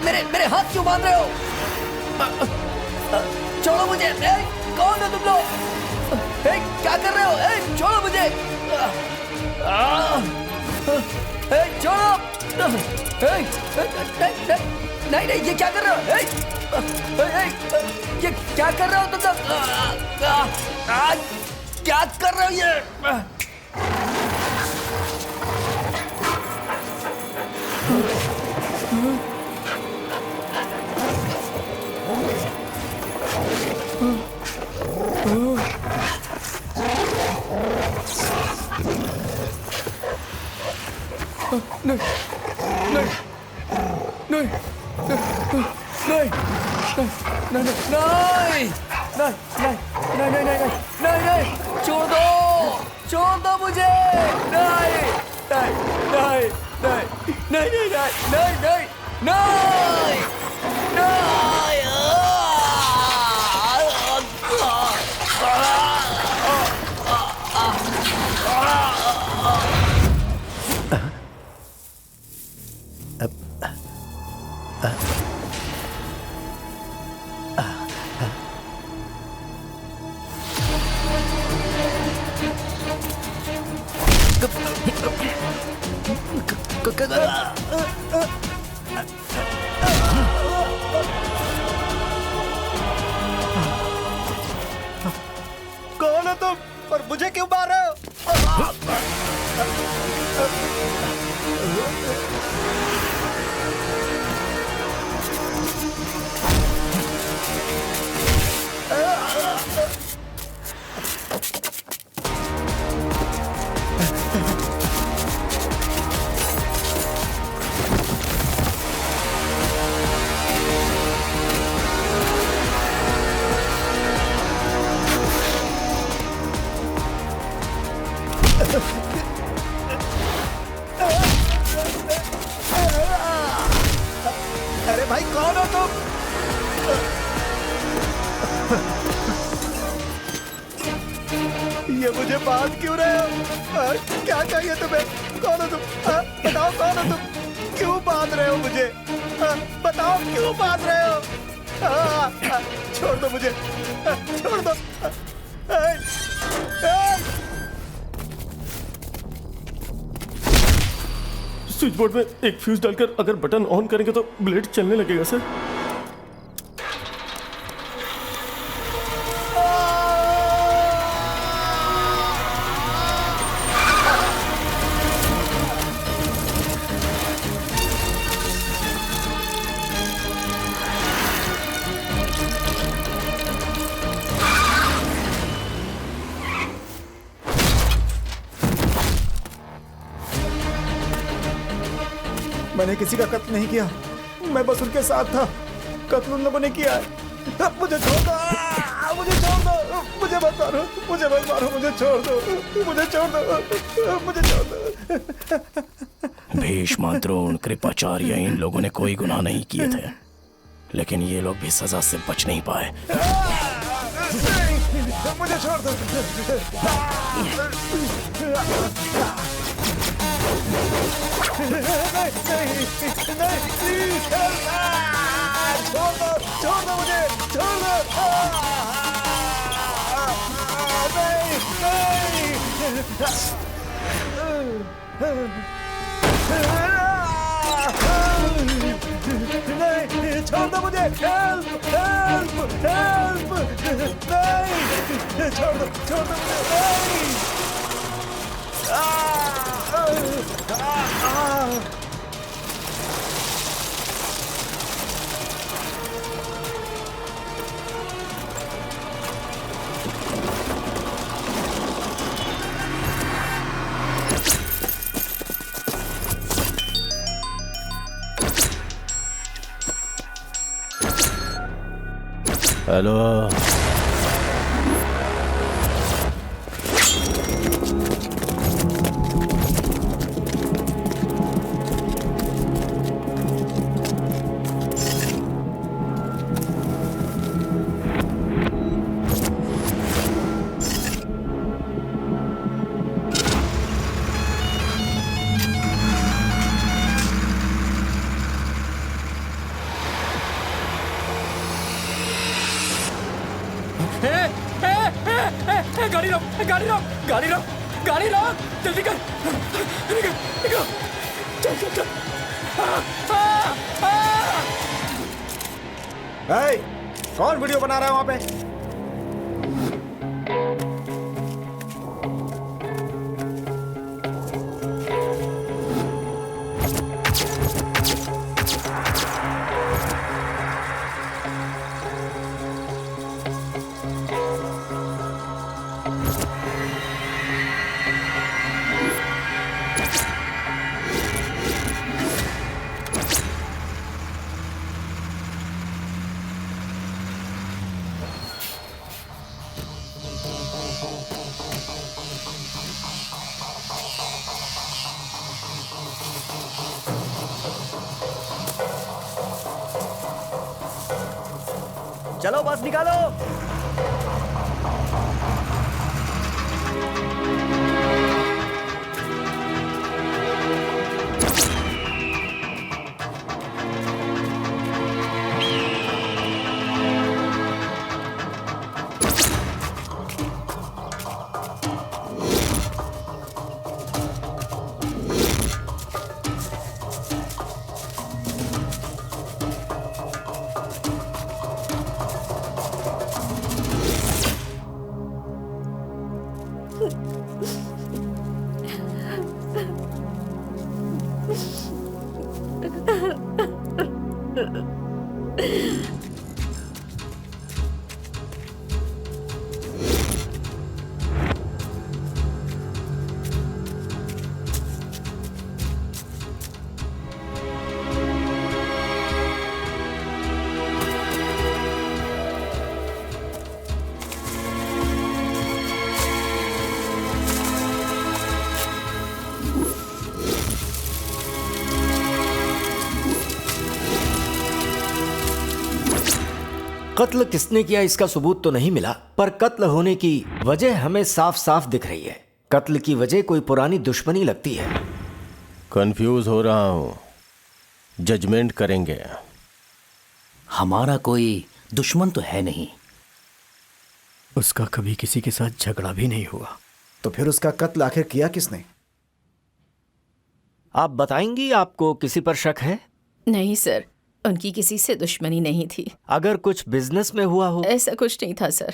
मेरे मेरे हाथ क्यों बांध रहे हो? छोड़ो मुझे। कौन हो तुम लोग? क्या कर रहे हो? छोड़ो मुझे। छोड़ो। नहीं नहीं, ये क्या कर रहे हो? ये क्या कर रहे हो तुम लोग? क्या कर रहे हो ये? नहीं नहीं नहीं नहीं नहीं नहीं नहीं नहीं नहीं नहीं नहीं, छोड़ दो मुझे। नहीं नहीं नहीं नहीं नहीं नहीं नहीं नहीं कौन हो तुम और मुझे क्यों मार रहे हो? अरे भाई कौन हो तुम? ये मुझे बांध क्यों रहे हो? क्या चाहिए तुम्हें? कौन हो तुम? बताओ कौन हो तुम? क्यों बांध रहे हो मुझे? बताओ क्यों बांध रहे हो? छोड़ दो मुझे, छोड़ दो। स्विच बोर्ड में एक फ्यूज डालकर अगर बटन ऑन करेंगे तो ब्लेड चलने लगेगा सर। मैंने किसी का कत्ल नहीं किया, मैं बस उनके साथ था। कत्ल उन लोगों ने किया है। मुझे छोड़ दो, मुझे छोड़ दो, मुझे मत मारो, मुझे मत मारो, मुझे छोड़ दो, मुझे छोड़ दो, मुझे छोड़ दो। भीष्म, द्रोण, कृपाचार्य इन लोगों ने कोई गुनाह नहीं किए थे, लेकिन ये लोग भी सजा से बच नहीं पाए। मुझे छोड़ दो। नहीं नहीं नहीं, छोड़ दो मुझे, छोड़ दो। नहीं, छोड़ दो मुझे। Help help help. नहीं, छोड़ दो मुझे। नहीं। हेलो, गाड़ी रोक, गाड़ी रोक, गाड़ी रोक, गाड़ी रोक, जल्दी कर, निकल, निकल, चल चल चल। ए, कौन वीडियो बना रहा है वहां पे? चलो बस निकालो। कत्ल किसने किया इसका सबूत तो नहीं मिला, पर कत्ल होने की वजह हमें साफ साफ दिख रही है। कत्ल की वजह कोई पुरानी दुश्मनी लगती है। कंफ्यूज हो रहा हूं, जजमेंट करेंगे। हमारा कोई दुश्मन तो है नहीं। उसका कभी किसी के साथ झगड़ा भी नहीं हुआ। तो फिर उसका कत्ल आखिर किया किसने? आप बताएंगी आपको किसी पर शक है? नहीं सर, उनकी किसी से दुश्मनी नहीं थी। अगर कुछ बिजनेस में हुआ हो? ऐसा कुछ नहीं था सर।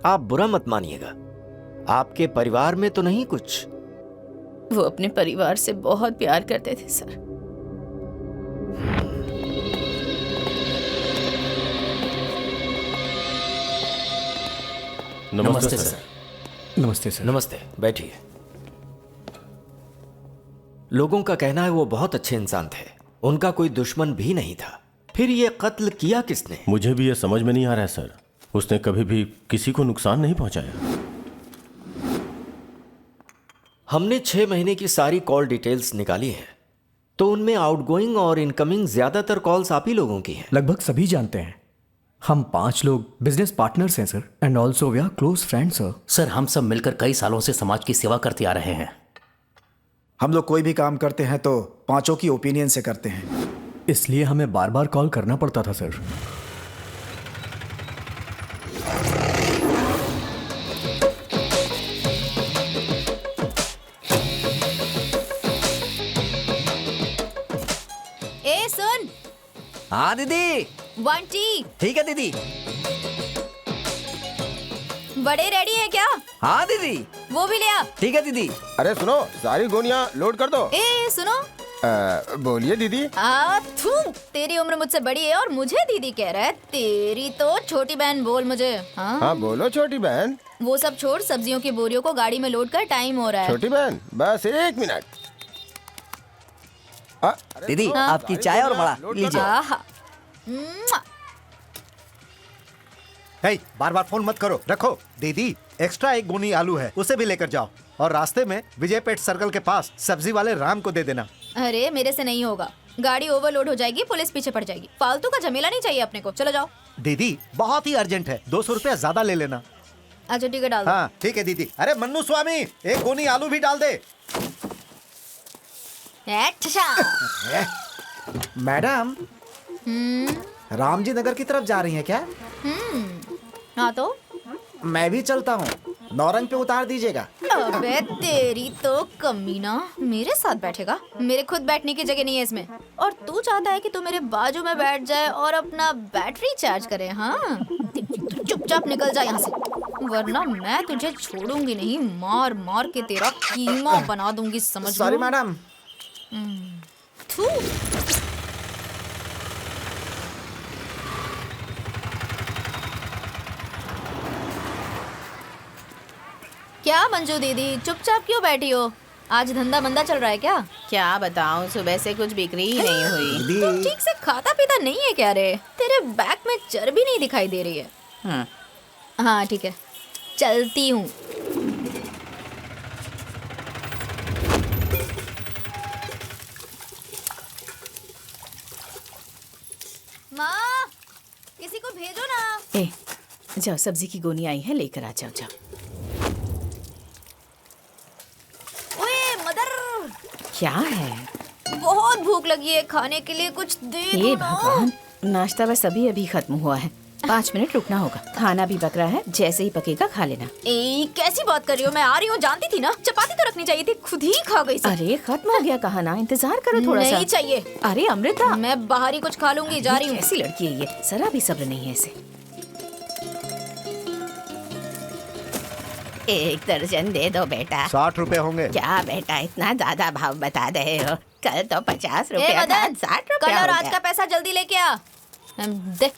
आप बुरा मत मानिएगा, आपके परिवार में तो नहीं कुछ? वो अपने परिवार से बहुत प्यार करते थे सर। नमस्ते सर। नमस्ते सर। नमस्ते, बैठिए। लोगों का कहना है वो बहुत अच्छे इंसान थे, उनका कोई दुश्मन भी नहीं था। फिर ये कत्ल किया किसने? मुझे भी ये समझ में नहीं आ रहा है सर। उसने कभी भी किसी को नुकसान नहीं पहुंचाया। हमने 6 महीने की सारी कॉल डिटेल्स निकाली हैं, तो उनमें आउटगोइंग और इनकमिंग ज्यादातर कॉल्स आप ही लोगों की हैं। लगभग सभी जानते हैं। हम 5 लोग बिजनेस पार्टनर्स हैं sir, and also we are close friends sir. Sir, हम सब मिलकर कई सालों से समाज की सेवा करते आ रहे हैं। हम लोग कोई भी काम करते हैं तो पांचों की ओपिनियन से करते हैं, इसलिए हमें बार बार कॉल करना पड़ता था सर। ए सुन, हाँ दीदी, 1 टी। ठीक है दीदी। बड़े रेडी है क्या? हाँ दीदी, वो भी ले आ। ठीक है दीदी। अरे सुनो, सारी गोनियां लोड कर दो। ए सुनो, बोलिए दीदी। थू, तेरी उम्र मुझसे बड़ी है और मुझे दीदी कह रहा है। तेरी तो छोटी बहन बोल मुझे। हाँ हाँ बोलो छोटी बहन। वो सब छोड़, सब्जियों की बोरियों को गाड़ी में लोड कर, टाइम हो रहा है। छोटी बहन बस 1 मिनट। दीदी आपकी चाय और बड़ा लीजिए। आहा। म्वा। हे, बार बार फोन मत करो, रखो। दीदी, एक्स्ट्रा 1 गोनी आलू है, उसे भी लेकर जाओ। और रास्ते में विजय पेट सर्कल के पास सब्जी वाले राम को दे देना। अरे मेरे से नहीं होगा, गाड़ी ओवरलोड हो जाएगी, पुलिस पीछे पड़ जाएगी। फालतू का झमेला नहीं चाहिए अपने को। चलो जाओ। दीदी, बहुत ही अर्जेंट है, 200 रुपया ज्यादा ले लेना। अच्छा ठीक है, डाल दो। हाँ ठीक है दीदी। अरे मन्नू स्वामी, 1 गोनी आलू भी डाल दे। अच्छा। मैडम, रामजी नगर की तरफ जा रही हैं क्या? हाँ तो मैं भी चलता हूँ, नौरंग पे उतार दीजिएगा। अबे तेरी तो कमीना, मेरे साथ बैठेगा? मेरे खुद बैठने की जगह नहीं है इसमें। और तू चाहता है कि तू मेरे बाजू में बैठ जाए और अपना बैटरी चार्ज करे? हाँ, चुपचाप निकल जा यहाँ से, वरना मैं तुझे छोड़ूंगी नहीं। मार मार के तेरा कीमा बना दूंगी, समझ लो। Sorry madam. थू। क्या मंजू दीदी, चुपचाप क्यों बैठी हो? आज धंधा मंदा चल रहा है क्या? क्या बताऊं, सुबह से कुछ बिक्री ही नहीं हुई। तू ठीक से खाता पीता नहीं है क्या रे? तेरे बैग में चर्बी नहीं दिखाई दे रही है। हाँ ठीक है, चलती हूँ। माँ, किसी को भेजो ना। ए, जाओ, सब्जी की गोनी आई है, लेकर आ जाओ। जाओ। ओए मदर, क्या है? बहुत भूख लगी है, खाने के लिए कुछ दे दो ये ना। भगवान, नाश्ता बस अभी खत्म हुआ है। 5 मिनट रुकना होगा, खाना भी पक रहा है, जैसे ही पकेगा खा लेना। कैसी बात कर रही हो? मैं आ रही हूँ, जानती थी ना। चपाती तो रखनी चाहिए थी, खुद ही खा गई सब। अरे खत्म हो गया कहा ना, इंतजार करो थोड़ा सा। नहीं चाहिए। अरे अमृता, मैं बाहर ही कुछ खा लूंगी, जा रही हूँ। कैसी लड़की है ये, जरा भी सब्र नहीं है इसे। 1 दर्जन दे दो बेटा। 60 रुपए होंगे। क्या बेटा, इतना ज्यादा भाव बता रहे हो? कल तो 50 ए रुपए था, मदन, 60 कल रुपए और हो आज गया। का पैसा जल्दी लेके आ। दे।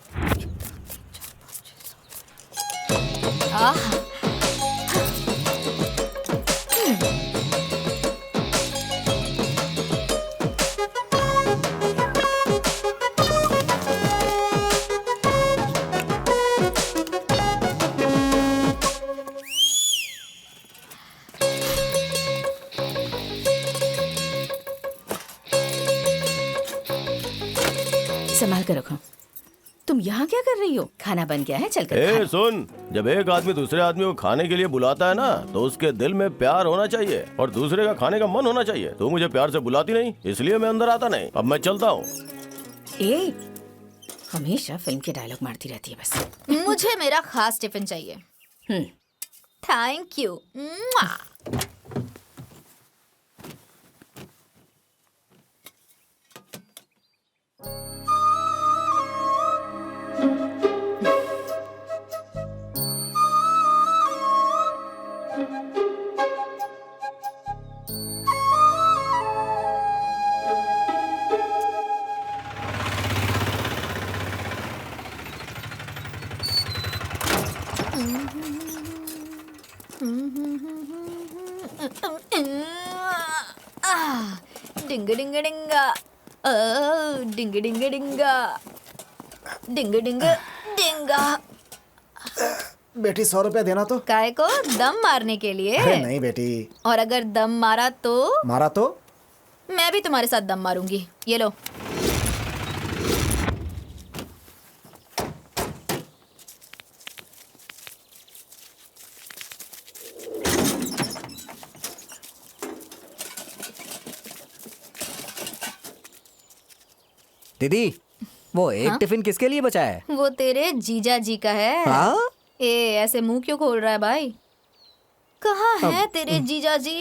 संभाल कर रखो। तुम यहाँ क्या कर रही हो? खाना बन गया है, चलकर खा लो। सुन, जब एक आदमी दूसरे आदमी को खाने के लिए बुलाता है ना, तो उसके दिल में प्यार होना चाहिए और दूसरे का खाने का मन होना चाहिए। तू मुझे प्यार से बुलाती नहीं, इसलिए मैं अंदर आता नहीं। अब मैं चलता हूँ। ए, हमेशा फिल्म के डायलॉग मारती रहती है बस। मुझे मेरा खास टिफिन चाहिए। Thank you. डिंग डिंग डिंगा, डिंग डिंग डिंगा, डिंग डिंग डिंगा। बेटी 100 रुपया देना तो। काय को? दम मारने के लिए? अरे नहीं बेटी। और अगर दम मारा तो? मारा तो मैं भी तुम्हारे साथ दम मारूंगी। ये लो। दीदी, वो एक टिफिन किसके लिए बचा है? वो तेरे जीजा जी का है। हाँ? ऐसे मुंह क्यों खोल रहा है भाई? कहाँ है तेरे जीजा जी?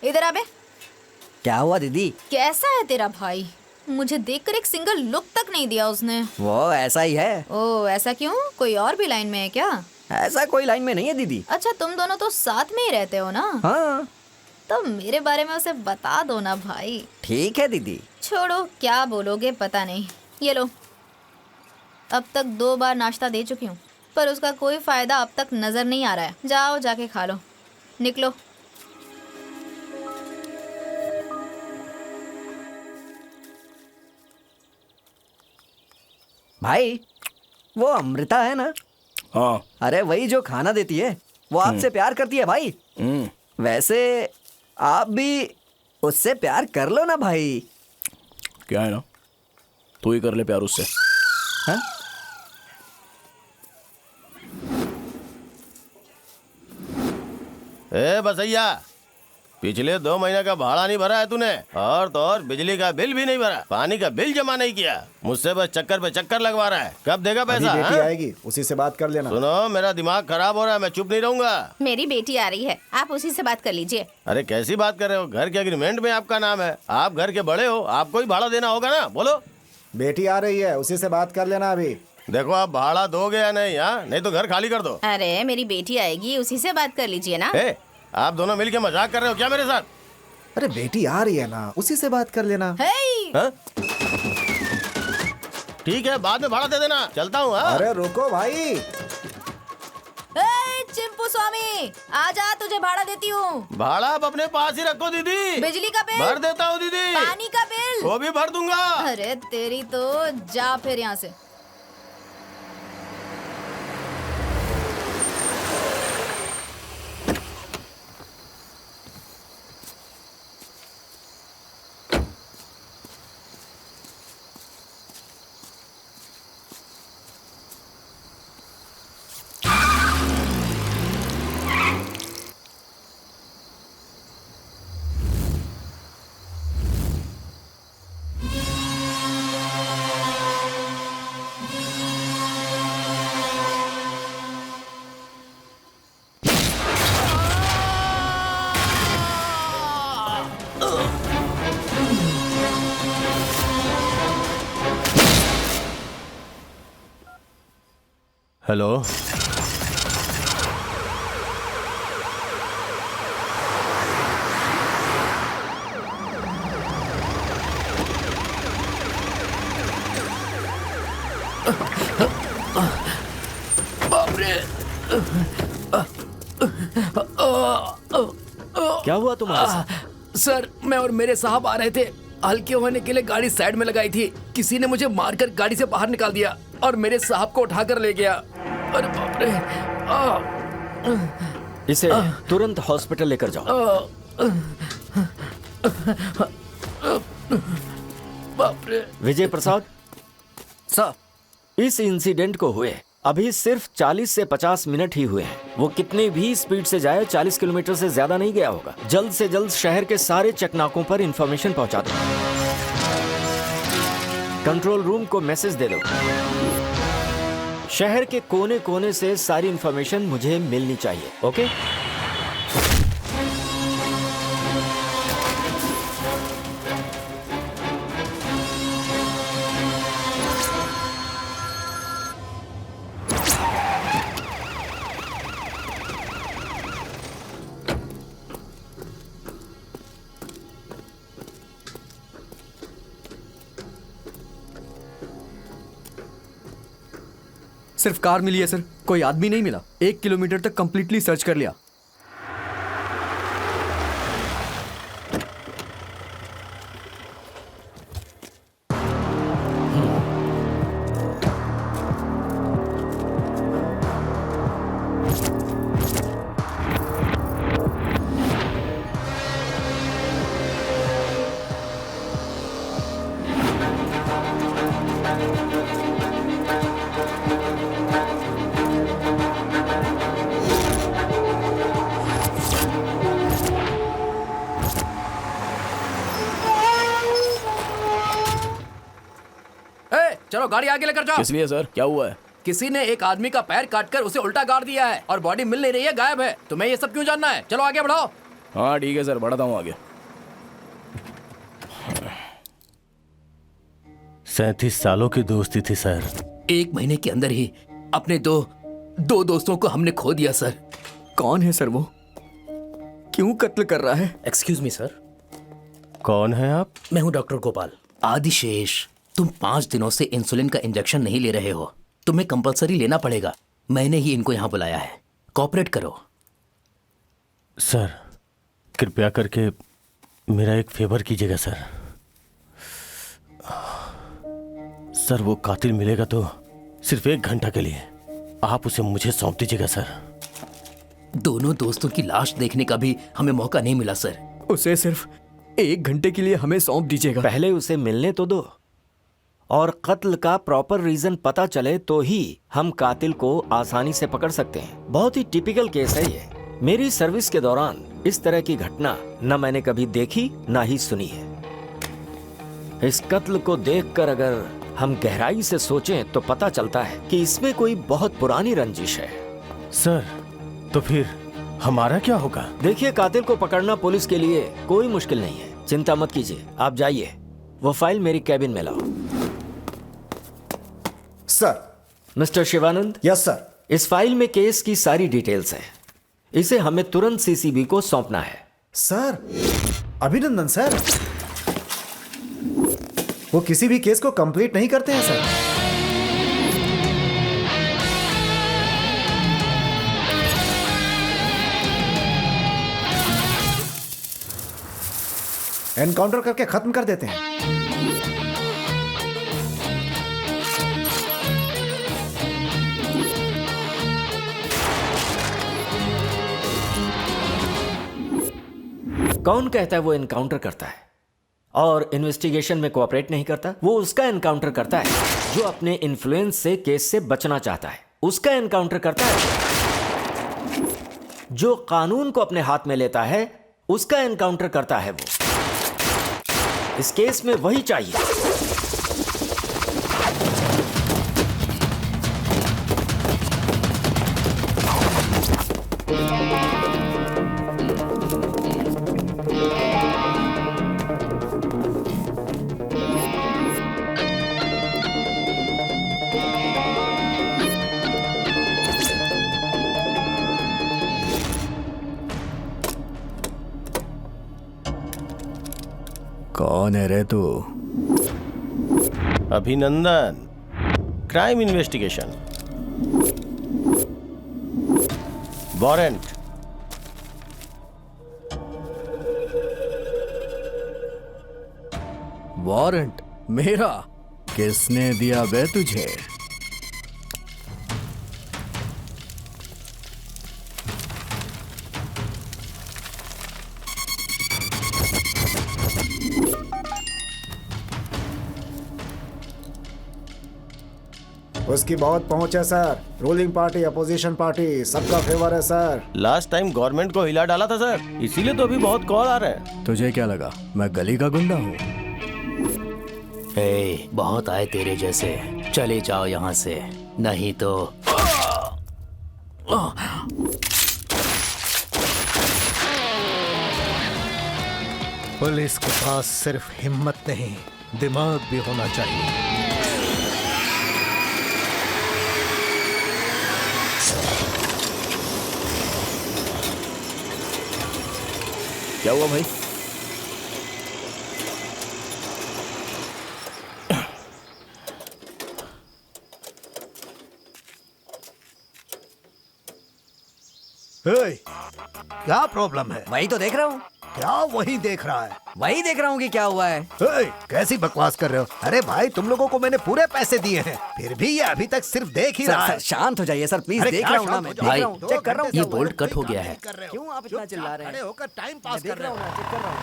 इधर आ बे। क्या हुआ दीदी? कैसा है तेरा भाई? मुझे देखकर एक सिंगल लुक तक नहीं दिया उसने। वो ऐसा ही है। ओ, ऐसा क्यों? कोई और भी लाइन में है क्या? ऐसा कोई लाइन में नहीं है दीदी। अच्छा तुम दोनों तो साथ में ही रहते हो ना? हाँ तो मेरे बारे में उसे बता दो ना भाई। ठीक है दीदी। छोड़ो, क्या बोलोगे पता नहीं। ये लो, अब तक 2 बार नाश्ता दे चुकी हूँ, पर उसका कोई फायदा अब तक नजर नहीं आ रहा है। जाओ जाके खा लो, निकलो। भाई वो अमृता है ना? हाँ। अरे वही जो खाना देती है, वो आपसे प्यार करती है भाई। वैसे आप भी उससे प्यार कर लो ना भाई। क्या है ना, तू ही कर ले प्यार उससे। हाँ? ए बसैया, पिछले 2 महीने का भाड़ा नहीं भरा है तूने, और तो और बिजली का बिल भी नहीं भरा, पानी का बिल जमा नहीं किया। मुझसे बस चक्कर पे चक्कर लगवा रहा है। कब देगा पैसा? अभी बेटी हाँ? आएगी, उसी से बात कर लेना। सुनो, मेरा दिमाग खराब हो रहा है, मैं चुप नहीं रहूंगा। मेरी बेटी आ रही है, आप उसी से बात कर लीजिए। अरे कैसी बात कर रहे हो? घर के एग्रीमेंट में आपका नाम है, आप घर के बड़े हो, आपको ही भाड़ा देना होगा ना। बोलो। बेटी आ रही है, उसी से बात कर लेना अभी। देखो आप भाड़ा दोगे या नहीं? हाँ, नहीं तो घर खाली कर दो। अरे मेरी बेटी आएगी, उसी से बात कर लीजिए ना। ए, आप दोनों मिलके मजाक कर रहे हो क्या मेरे साथ? अरे बेटी आ रही है ना, उसी से बात कर लेना। हाँ? ठीक है, बाद में भाड़ा दे देना, चलता हूँ। हाँ? अरे रुको भाई। चिंपू स्वामी आजा, तुझे भाड़ा देती हूँ। भाड़ा आप अपने पास ही रखो दीदी। बिजली का बिल भर देता हूँ दीदी। पानी का बिल वो भी भर दूंगा। अरे तेरी तो, जा फिर यहाँ से। हेलो, क्या हुआ तुम्हारे साथ? सर, मैं और मेरे साहब आ रहे थे, हल्के होने के लिए गाड़ी साइड में लगाई थी। किसी ने मुझे मारकर गाड़ी से बाहर निकाल दिया और मेरे साहब को उठाकर ले गया। अरे बाप रे! इसे तुरंत हॉस्पिटल लेकर जाओ। बाप रे! विजय प्रसाद सर, इस इंसिडेंट को हुए अभी सिर्फ 40 से 50 मिनट ही हुए हैं। वो कितनी भी स्पीड से जाए, 40 किलोमीटर से ज्यादा नहीं गया होगा। जल्द से जल्द शहर के सारे चेकनाकों पर इंफॉर्मेशन पहुंचा दो। कंट्रोल रूम को मैसेज दे दो। शहर के कोने कोने से सारी इंफॉर्मेशन मुझे मिलनी चाहिए। ओके? सिर्फ कार मिली है सर, कोई आदमी नहीं मिला। 1 किलोमीटर तक कंप्लीटली सर्च कर लिया। चलो गाड़ी आगे लेकर जाओ। किस लिए सर, क्या हुआ है? किसी ने एक आदमी का पैर काटकर उसे उल्टा गाड़ दिया है और बॉडी मिल नहीं रही है, गायब है। तुम्हें ये सब क्यों जानना है? चलो आगे बढ़ाओ। हाँ ठीक है सर, बढ़ाता हूँ आगे। 37 सालों की दोस्ती थी सर। 1 महीने के अंदर ही अपने 2 2 दोस्तों को हमने खो दिया सर। कौन है सर वो? क्यों कत्ल कर रहा है? एक्सक्यूज मी सर, कौन है आप? मैं हूँ डॉक्टर गोपाल। आदिशेष, तुम 5 दिनों से इंसुलिन का इंजेक्शन नहीं ले रहे हो, तुम्हें कंपलसरी लेना पड़ेगा। मैंने ही इनको यहाँ बुलाया है, कोऑपरेट करो। सर कृपया करके मेरा एक फेवर कीजिएगा सर। सर वो कातिल मिलेगा तो सिर्फ 1 घंटा के लिए, आप उसे मुझे सौंप दीजिएगा सर। दोनों दोस्तों की लाश देखने का भी हमें मौका नहीं मिला सर। उसे सिर्फ 1 घंटे के लिए हमें सौंप दीजिएगा। पहले उसे मिलने तो दो, और कत्ल का प्रॉपर रीजन पता चले तो ही हम कातिल को आसानी से पकड़ सकते हैं। बहुत ही टिपिकल केस है ये। मेरी सर्विस के दौरान इस तरह की घटना न मैंने कभी देखी ना ही सुनी है। इस कत्ल को देखकर अगर हम गहराई से सोचें तो पता चलता है कि इसमें कोई बहुत पुरानी रंजिश है। सर तो फिर हमारा क्या होगा? देखिए, कातिल को पकड़ना पुलिस के लिए कोई मुश्किल नहीं है, चिंता मत कीजिए। आप जाइए, वो फाइल मेरी कैबिन में लाओ। Sir. Mister Shivanand. Yes sir. इस फाइल में केस की सारी डिटेल्स हैं। इसे हमें तुरंत सीसीबी को सौंपना है। सर, अभिनंदन सर। वो किसी भी केस को कंप्लीट नहीं करते हैं सर। एनकाउंटर करके खत्म कर देते हैं। कौन कहता है वो एनकाउंटर करता है और इन्वेस्टिगेशन में कोऑपरेट नहीं करता? वो उसका एनकाउंटर करता है जो अपने इन्फ्लुएंस से केस से बचना चाहता है। उसका एनकाउंटर करता है जो कानून को अपने हाथ में लेता है। उसका एनकाउंटर करता है वो। इस केस में वही चाहिए। कौन है रे तू? अभिनंदन, क्राइम इन्वेस्टिगेशन, वारंट। वारंट मेरा? किसने दिया बे तुझे? उसकी बहुत पहुंच है sir. Ruling party, opposition party, सबका फेवर है सर। लास्ट टाइम गवर्नमेंट को हिला डाला था सर, इसीलिए तो अभी बहुत कॉल आ रहे हैं। तुझे क्या लगा मैं गली का गुंडा हूँ? बहुत आए तेरे जैसे, चले जाओ यहाँ से, नहीं तो पुलिस के पास सिर्फ हिम्मत नहीं, दिमाग भी होना चाहिए। क्या हुआ भाई? क्या प्रॉब्लम है? वही तो देख रहा हूँ। क्या वही देख रहा है? वही देख रहा हूँ कि क्या हुआ है। कैसी बकवास कर रहे हो? अरे भाई, तुम लोगों को मैंने पूरे पैसे दिए हैं, फिर भी ये अभी तक सिर्फ देख ही रहा है। शांत हो जाइए सर, प्लीज। अरे देख क्या रहा हूँ ना शांत मैं, हो देख जाओ? रहा हूँ, चेक कर रहा हूँ। ये बोल्ट कट हो गया है। क्यों आप इतना चिल्ला रहे हैं? खड़े होकर टाइम पास देख कर रहा रहे हूँ हो। ना, चेक कर रहा हूँ।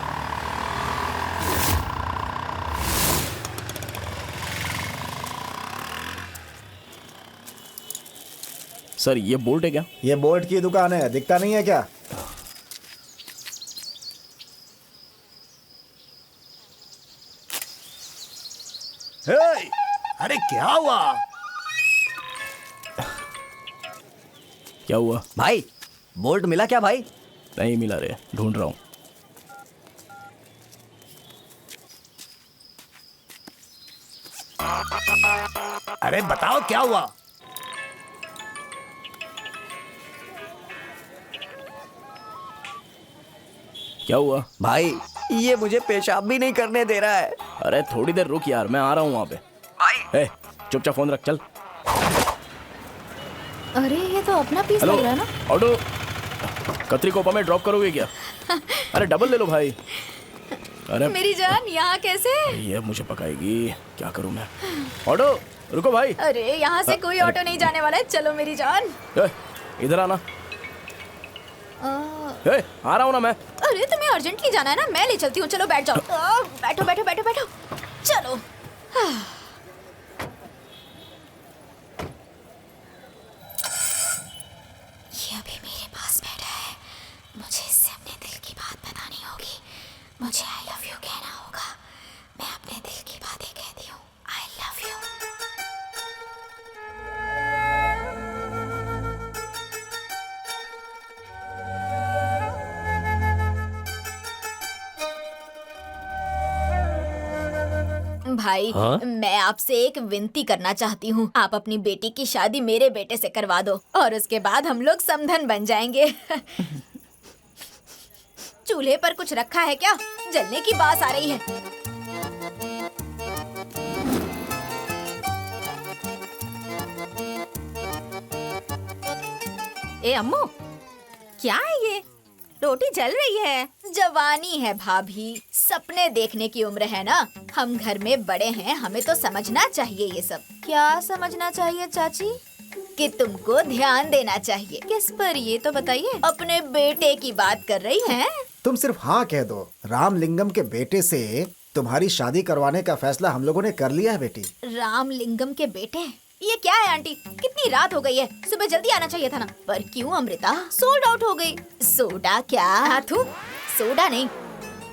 सर ये बोल्ट है क्या? ये बोल्ट की दुकान है, दिखता नहीं है क्या? अरे क्या हुआ? क्या हुआ भाई? बोल्ट मिला क्या भाई? नहीं मिला रे, ढूंढ रहा हूँ। अरे बताओ क्या हुआ? क्या हुआ? भाई ये मुझे पेशाब भी नहीं करने दे रहा है। अरे थोड़ी देर रुक यार, मैं आ रहा हूँ वहाँ पे। भाई चुपचाप फोन रख, चल। अरे ये तो अपना पीस हेलो लग रहा है ना। ऑटो, कतरी कोपा में ड्रॉप करोगे क्या? अरे डबल ले लो भाई। अरे मेरी जान यहाँ कैसे? ये मुझे पकाएगी, क्या करूँ मैं? ऑटो रुको भाई। अरे यहाँ से कोई ऑटो नहीं जाने वाला है, चलो मेरी जान। इधर आना। आ रहा हूँ ना मैं। अरे तुम्हें अर्जेंटली जाना है ना, मैं ले चलती हूँ, चलो बैठ जाओ। बैठो बैठो बैठो बैठो, चलो। ये अभी मेरे पास बैठा है, मुझे इससे अपने दिल की बात बतानी होगी। मुझे आई लव यू कहना होगा। मैं अपने दिल की बातें कहती हूँ, आई लव यू। भाई मैं आपसे एक विनती करना चाहती हूँ, आप अपनी बेटी की शादी मेरे बेटे से करवा दो और उसके बाद हम लोग समधन बन जाएंगे। चूल्हे पर कुछ रखा है क्या? जलने की बात आ रही है। ए अम्मू, क्या है ये? रोटी जल रही है। जवानी है भाभी, सपने देखने की उम्र है ना। हम घर में बड़े हैं, हमें तो समझना चाहिए ये सब। क्या समझना चाहिए चाची? कि तुमको ध्यान देना चाहिए। किस पर ये तो बताइए। अपने बेटे की बात कर रही हैं? तुम सिर्फ हाँ कह दो। रामलिंगम के बेटे से तुम्हारी शादी करवाने का फैसला हम लोगों ने कर लिया है बेटी। रामलिंगम के बेटे? ये क्या है आंटी, कितनी रात हो गई है, सुबह जल्दी आना चाहिए था ना। पर क्यों अमृता सोल्ड आउट हो गई? सोडा क्या? हाथू सोडा नहीं,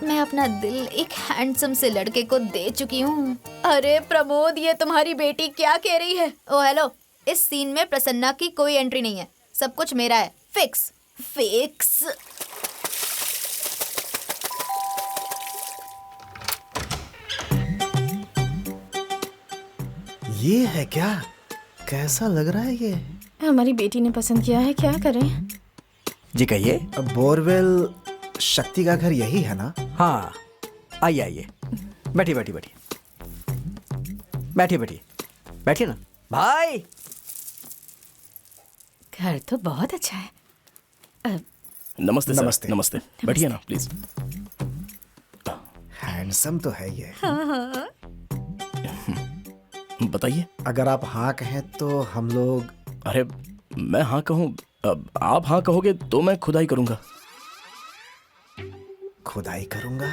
मैं अपना दिल एक हैंडसम से लड़के को दे चुकी हूँ। अरे प्रमोद, ये तुम्हारी बेटी क्या कह रही है? ओ हेलो, इस सीन में प्रसन्ना की कोई एंट्री नहीं है, सब कुछ मेरा है। Fix fix. ये है क्या? कैसा लग रहा है ये? हमारी बेटी ने पसंद किया है, क्या करें? जी कहिए। बोरवेल शक्ति का घर यही है ना? हाँ, आइए आइए, बैठिए बैठिए बैठिए बैठिए बैठिए बैठिए ना भाई। घर तो बहुत अच्छा है। नमस्ते सर। नमस्ते। नमस्ते, बैठिए ना प्लीज। हैंडसम तो है ये। बताइए। अगर आप हाँ कहें तो हम लोग। अरे मैं हाँ कहूँ, आप हाँ कहोगे तो मैं खुदाई करूंगा। खुदाई करूंगा?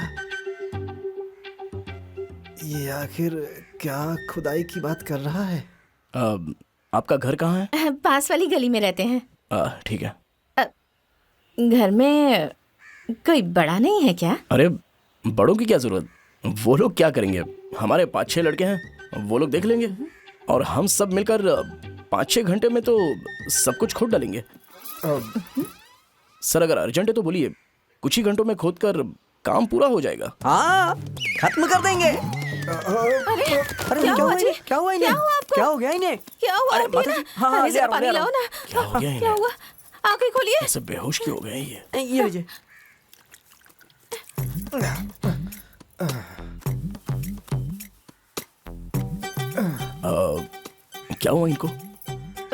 ये आखिर क्या खुदाई की बात कर रहा है? आपका घर कहाँ है? पास वाली गली में रहते हैं। ठीक है। घर में कोई बड़ा नहीं है क्या? अरे बड़ों की क्या जरूरत, वो लोग क्या करेंगे? हमारे 5-6 लड़के हैं, वो लोग देख लेंगे और हम सब मिलकर 5-6 घंटे में तो सब कुछ खोद डालेंगे। सर अगर अर्जेंट है तो बोलिए, कुछ ही घंटों में खोद कर काम पूरा हो जाएगा। हाँ, खत्म कर देंगे। अरे क्या हुआ इन्हें? क्या हुआ इन्हें? क्या हो गया इन्हें? क्या हुआ? अरे माता जी, हाँ हाँ, अरे ले जरा आ रहा हूँ, पानी ले आ लाओ रहा ना। क्या हो गया क्या इन्हें? हुआ? आंखें खोलिए। ऐसे बेहोश क्यों हो गए ये? ये लीजिए। क्या हुआ इनको?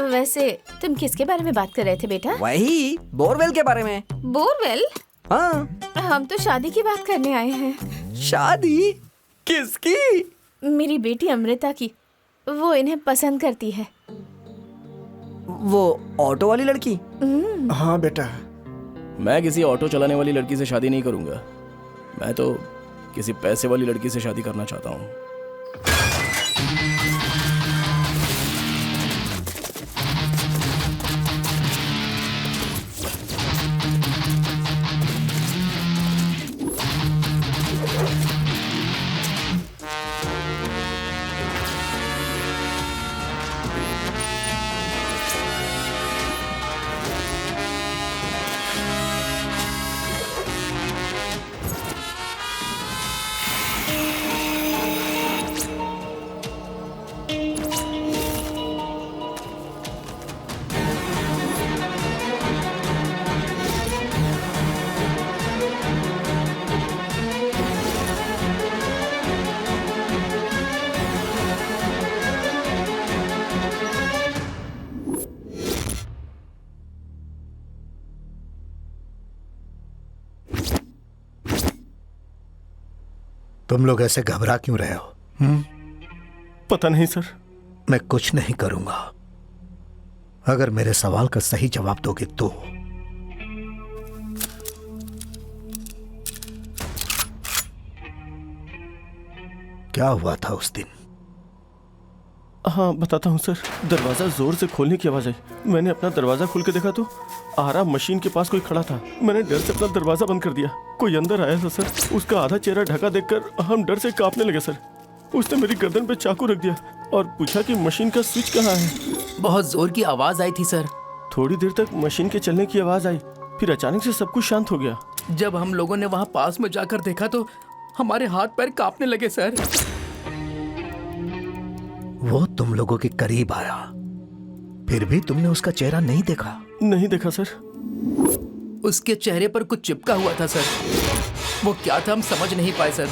वैसे तुम किसके बारे में बात कर रहे थे बेटा? वही बोरवेल के बारे में। बोरवेल? हाँ। हम तो शादी की बात करने आए हैं। शादी? किसकी? मेरी बेटी अमृता की। वो इन्हें पसंद करती है। वो ऑटो वाली लड़की? हाँ बेटा। मैं किसी ऑटो चलाने वाली लड़की से शादी नहीं करूंगा। मैं तो किसी पैसे वाली लड़की से शादी करना चाहता हूँ। तुम लोग ऐसे घबरा क्यों रहे हो? पता नहीं सर। मैं कुछ नहीं करूंगा अगर मेरे सवाल का सही जवाब दोगे तो। क्या हुआ था उस दिन? हाँ बताता हूँ सर। दरवाजा जोर से खोलने की आवाज आई। मैंने अपना दरवाजा खोल के देखा तो आरा मशीन के पास कोई खड़ा था। मैंने डर से अपना दरवाजा बंद कर दिया। कोई अंदर आया था सर। उसका आधा चेहरा ढका देखकर हम डर से कांपने लगे सर। उसने मेरी गर्दन पे चाकू रख दिया और पूछा कि मशीन का स्विच कहाँ है। बहुत जोर की आवाज आई थी सर। थोड़ी देर तक मशीन के चलने की आवाज आई, फिर अचानक से सब कुछ शांत हो गया। जब हम लोगों ने वहाँ पास में जाकर देखा तो हमारे हाथ पैर कांपने लगे सर। वो तुम लोगों के करीब आया, फिर भी तुमने उसका चेहरा नहीं देखा? नहीं देखा सर। उसके चेहरे पर कुछ चिपका हुआ था सर। वो क्या था हम समझ नहीं पाए सर।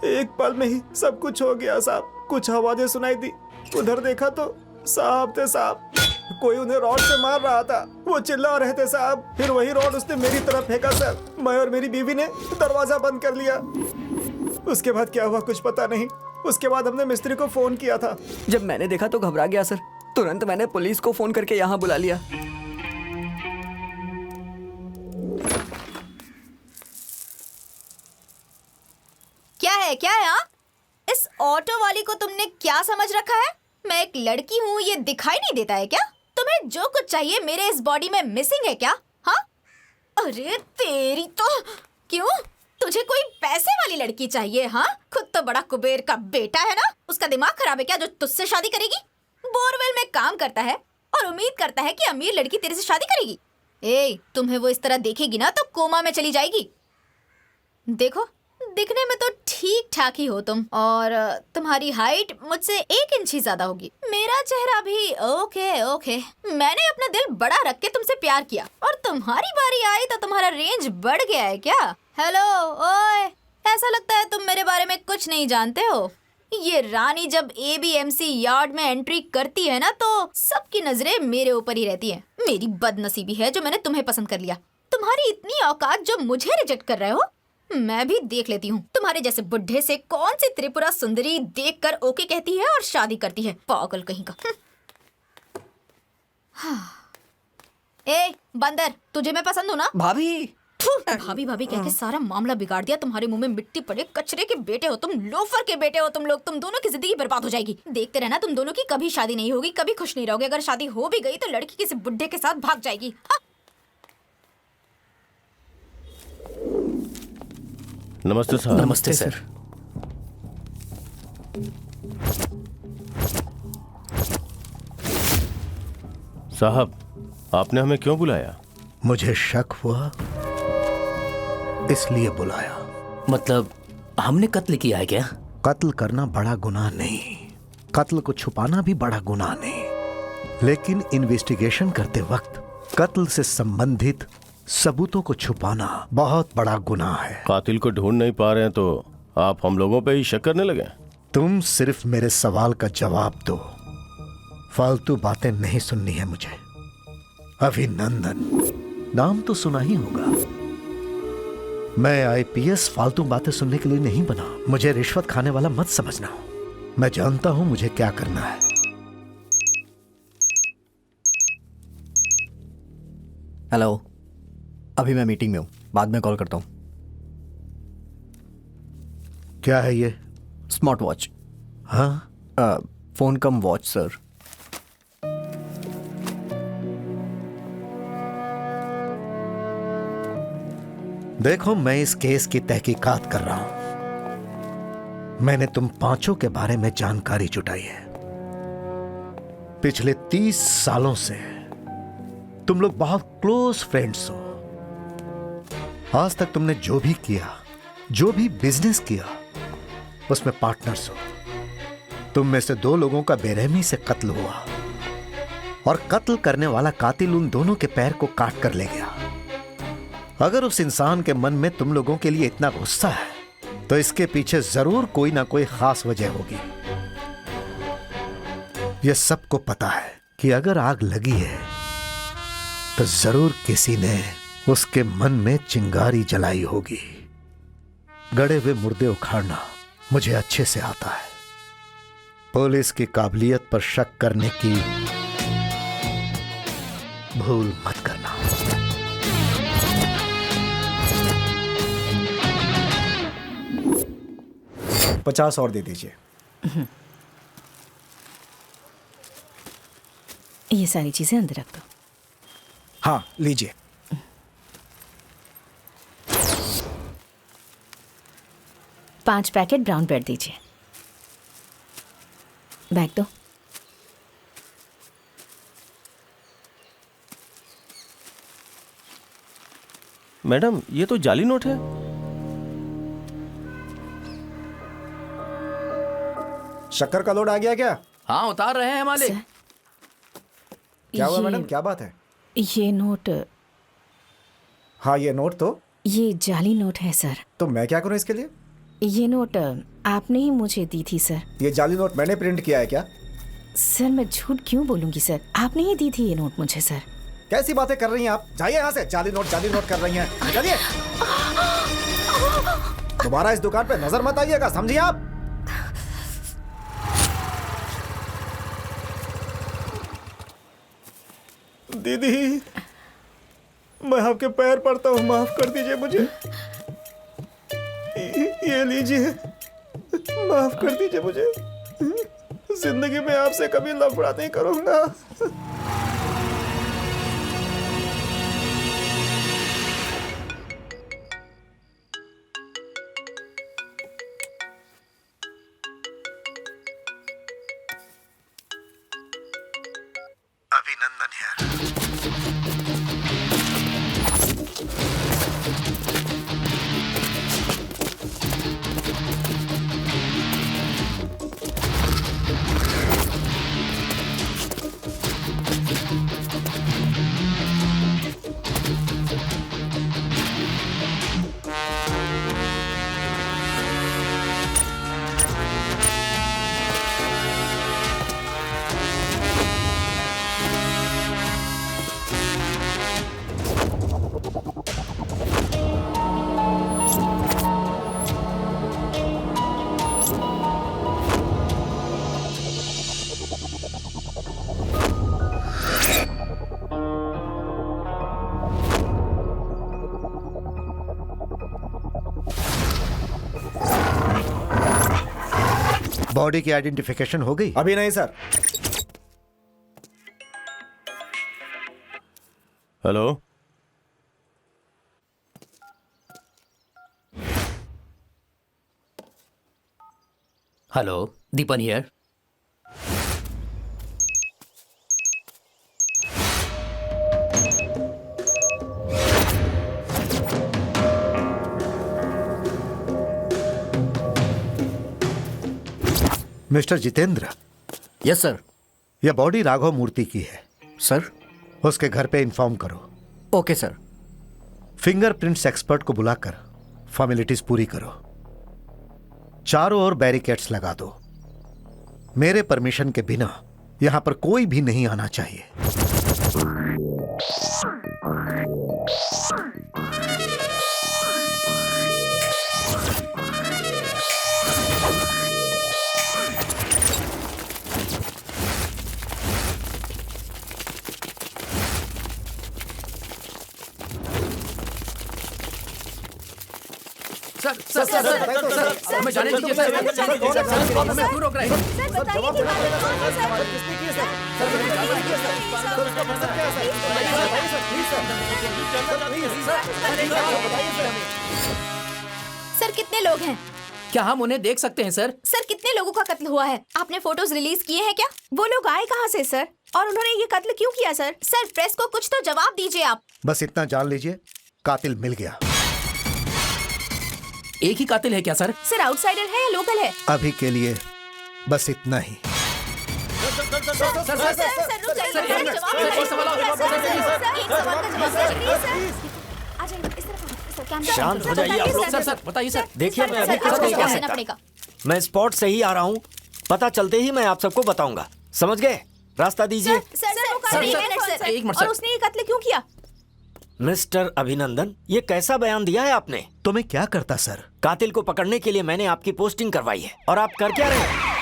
एक पल में ही सब कुछ हो गया साहब। कुछ आवाजें सुनाई दी, उधर देखा तो साहब थे साहब। कोई उन्हें रॉड से मार रहा था। वो चिल्ला रहे थे साहब। फिर वही रॉड उसने मेरी तरफ फेंका सर। मैं और मेरी बीवी ने दरवाजा बंद कर लिया। उसके बाद क्या हुआ कुछ पता नहीं। उसके बाद हमने मिस्त्री को फोन किया था। जब मैंने देखा तो घबरा गया सर। तुरंत मैंने पुलिस को फोन करके यहाँ बुला लिया। क्या है हाँ? इस ऑटो वाली को तुमने क्या समझ रखा है? मैं एक लड़की हूँ, ये दिखाई नहीं देता है क्या? तुम्हें जो कुछ चाहिए मेरे इस बॉडी में मिसिंग है क्या? हाँ? अरे तेरी तो क्यों? तुझे कोई पैसे वाली लड़की चाहिए? हाँ, खुद तो बड़ा कुबेर का बेटा है ना। उसका दिमाग खराब है क्या जो तुझसे शादी करेगी? बोरवेल में काम करता है और उम्मीद करता है कि अमीर लड़की तेरे से शादी करेगी। ए, तुम्हें वो इस तरह देखेगी ना तो कोमा में चली जाएगी। देखो, दिखने में तो ठीक ठाक ही हो तुम, और तुम्हारी हाइट मुझसे 1 इंच ही ज्यादा होगी। मेरा चेहरा भी ओके। मैंने अपना दिल बड़ा रख के तुमसे प्यार किया और तुम्हारी बारी आई तो तुम्हारा रेंज बढ़ गया है क्या? हेलो, ओए, ऐसा लगता है तुम मेरे बारे में कुछ नहीं जानते हो। ये रानी जब ABMC यार्ड में एंट्री करती है ना तो सबकी नजरें मेरे ऊपर ही रहती हैं। मेरी बदनसीबी है जो मैंने तुम्हें पसंद कर लिया। तुम्हारी इतनी औकात जो मुझे रिजेक्ट कर रहे हो, मैं भी देख लेती हूँ। तुम्हारे जैसे बुढ़े से कौन सी त्रिपुरा सुंदरी देखकर ओके कहती है और शादी करती है? पागल कहीं का। ए बंदर, तुझे मैं पसंद हूँ ना? भाभी भाभी कह के सारा मामला बिगाड़ दिया। तुम्हारे मुंह में मिट्टी पड़े, कचरे के बेटे हो तुम, लोफर के बेटे हो तुम लोग। तुम दोनों की जिंदगी बर्बाद हो जाएगी। देखते रहना, तुम दोनों की कभी शादी नहीं होगी, कभी खुश नहीं रहोगे। अगर शादी हो भी गई तो लड़की किसी बुढ़े के साथ भाग जाएगी। हाँ? नमस्ते सर। नमस्ते सर। साहब, आपने हमें क्यों बुलाया? मुझे शक हुआ इसलिए बुलाया। मतलब हमने कत्ल किया है क्या? कत्ल करना बड़ा गुनाह नहीं, कत्ल को छुपाना भी बड़ा गुनाह नहीं, लेकिन इन्वेस्टिगेशन करते वक्त कत्ल से संबंधित सबूतों को छुपाना बहुत बड़ा गुनाह है। कातिल को ढूंढ नहीं पा रहे हैं तो आप हम लोगों पे ही शक करने लगे? तुम सिर्फ मेरे सवाल का जवाब दो, फालतू बातें नहीं सुननी है मुझे। अभिनंदन नाम तो सुना ही होगा। मैं IPS फालतू बातें सुनने के लिए नहीं बना। मुझे रिश्वत खाने वाला मत समझना। मैं जानता हूं मुझे क्या करना है। हेलो, अभी मैं मीटिंग में हूँ, बाद में कॉल करता हूँ। क्या है ये? Smart watch. हाँ, फोन कम वॉच सर। देखो, मैं इस केस की तहकीकात कर रहा हूं। मैंने तुम पांचों के बारे में जानकारी जुटाई है। पिछले 30 सालों से तुम लोग बहुत क्लोज फ्रेंड्स हो। आज तक तुमने जो भी किया, जो भी बिजनेस किया, उसमें पार्टनर्स हो। तुम में से 2 लोगों का बेरहमी से कत्ल हुआ और कत्ल करने वाला कातिल उन दोनों के पैर को काट कर ले गया। अगर उस इंसान के मन में तुम लोगों के लिए इतना गुस्सा है तो इसके पीछे जरूर कोई ना कोई खास वजह होगी। यह सबको पता है कि अगर आग लगी है तो जरूर किसी ने उसके मन में चिंगारी जलाई होगी। गड़े हुए मुर्दे उखाड़ना मुझे अच्छे से आता है। पुलिस की काबिलियत पर शक करने की भूल मत करना। $50 और दे दीजिए। ये सारी चीजें अंदर रख दो। हाँ लीजिए। पांच पैकेट ब्राउन ब्रेड दीजिए। बैग दो। मैडम ये तो जाली नोट है। शक्कर का लोड आ गया क्या? हाँ उतार रहे हैं मालिक। क्या हुआ ये- मैडम, क्या बात है? ये नोट, हाँ ये नोट तो ये जाली नोट है सर। तो मैं क्या करूं इसके लिए? ये नोट आपने ही मुझे दी थी सर। ये जाली नोट मैंने प्रिंट किया है क्या? सर मैं झूठ क्यों बोलूंगी सर, आपने ही दी थी ये नोट मुझे सर। कैसी बातें कर रही हैं आप? जाइए यहाँ से। जाली नोट कर रही हैं। चलिए दोबारा इस दुकान पे नजर मत आइएगा, समझिए आप? दीदी मैं आपके पैर पड़ता हूँ, माफ कर दीजिए मुझे। ये लीजिए, माफ कर दीजिए मुझे। जिंदगी में आपसे कभी लफड़ा नहीं करूंगा। अभिनंदन यार। बॉडी की आइडेंटिफिकेशन हो गई? अभी नहीं sir. Hello, hello Deepan here. Mister Jitendra, yes sir. यह बॉडी राघव मूर्ति की है। सर उसके घर पे इन्फॉर्म करो। Okay sir. फिंगरप्रिंट्स एक्सपर्ट को बुलाकर फॉर्मेलिटीज पूरी करो। चारों ओर बैरिकेड्स लगा दो। मेरे परमिशन के बिना यहां पर कोई भी नहीं आना चाहिए। Sir sir sir sir sir हमें जाने दीजिए सर। सर हमें क्यों रोक रहे हैं? सर कितने लोग हैं? क्या हम उन्हें देख सकते हैं सर? सर कितने लोगों का कत्ल हुआ है? आपने फोटोज रिलीज किए हैं क्या? वो लोग आए कहाँ से सर? और उन्होंने ये कत्ल क्यों किया सर? सर प्रेस को कुछ तो जवाब दीजिए आप। बस इतना जान लीजिए, कातिल मिल गया। एक ही कातिल है क्या सर? सर आउटसाइडर है या लोकल है? अभी के लिए बस इतना ही। शांत हो जाइए आप लोग। सर बताइए सर। देखिए मैं अभी कुछ नहीं कह सकता। मैं स्पॉट से ही आ रहा हूँ, पता चलते ही मैं आप सबको बताऊंगा। समझ गए? रास्ता दीजिए। एक मिनट और उसने ये कत्ल क्यों किया? मिस्टर अभिनंदन, ये कैसा बयान दिया है आपने? तो मैं क्या करता सर? कातिल को पकड़ने के लिए मैंने आपकी पोस्टिंग करवाई है और आप कर क्या रहे हैं?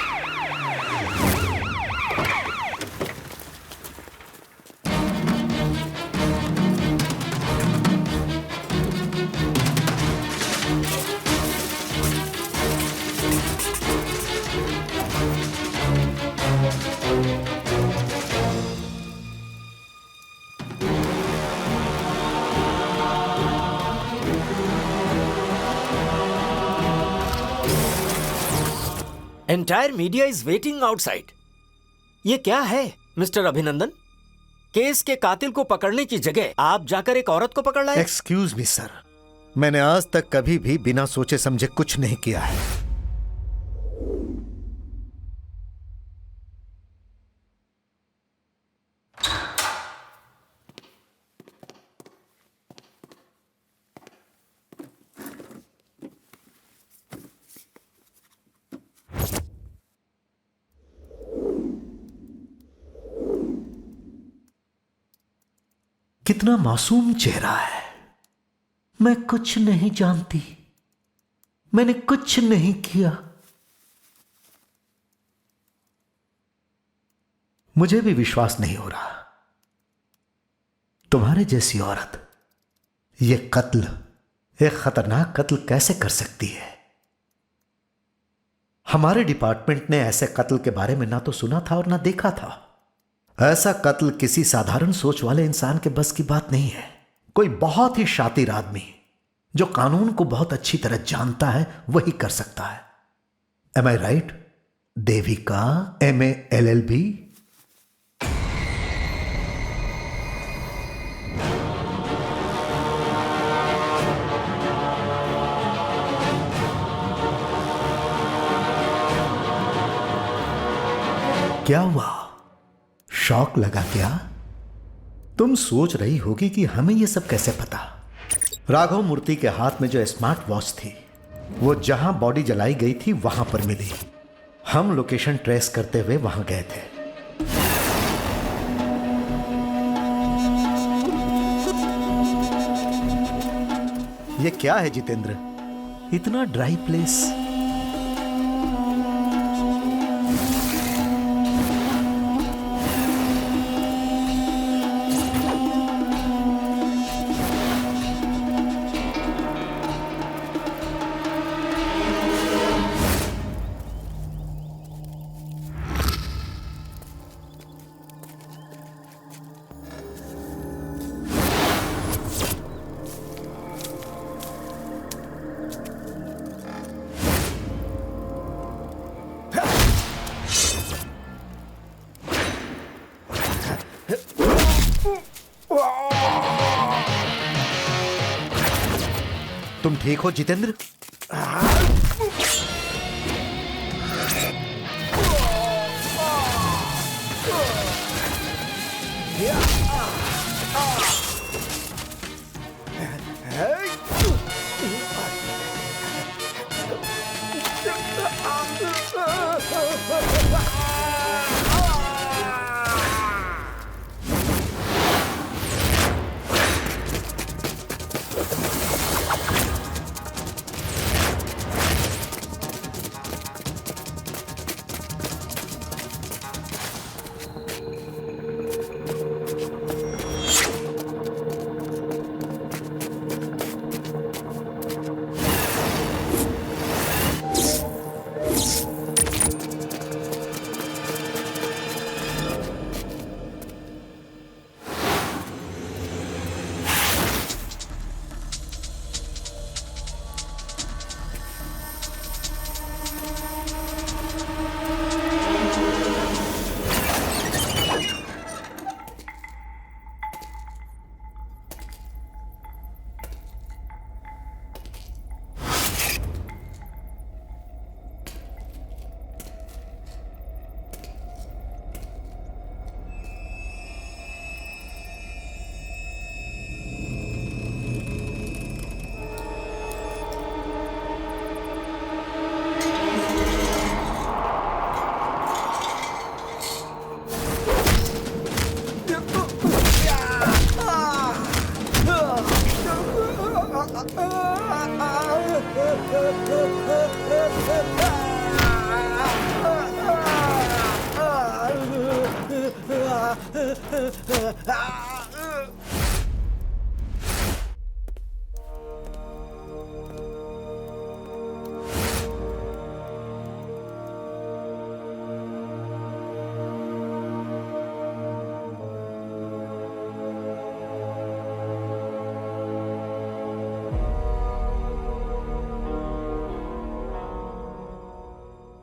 Entire media is waiting outside. ये क्या है मिस्टर अभिनंदन? केस के कातिल को पकड़ने की जगह आप जाकर एक औरत को पकड़ लाए। एक्सक्यूज मी सर, मैंने आज तक कभी भी बिना सोचे समझे कुछ नहीं किया है। कितना मासूम चेहरा है। मैं कुछ नहीं जानती, मैंने कुछ नहीं किया। मुझे भी विश्वास नहीं हो रहा तुम्हारे जैसी औरत ये कत्ल, एक खतरनाक कत्ल कैसे कर सकती है। हमारे डिपार्टमेंट ने ऐसे कत्ल के बारे में ना तो सुना था और ना देखा था। ऐसा कत्ल किसी साधारण सोच वाले इंसान के बस की बात नहीं है। कोई बहुत ही शातिर आदमी जो कानून को बहुत अच्छी तरह जानता है वही कर सकता है। एम आई राइट? Devika MA LLB। क्या हुआ? शॉक लगा क्या? तुम सोच रही होगी कि हमें यह सब कैसे पता। राघव मूर्ति के हाथ में जो स्मार्ट वॉच थी वो जहां बॉडी जलाई गई थी वहां पर मिली। हम लोकेशन ट्रेस करते हुए वहां गए थे। ये क्या है जितेंद्र, इतना ड्राई प्लेस? तुम ठीक हो जितेंद्र?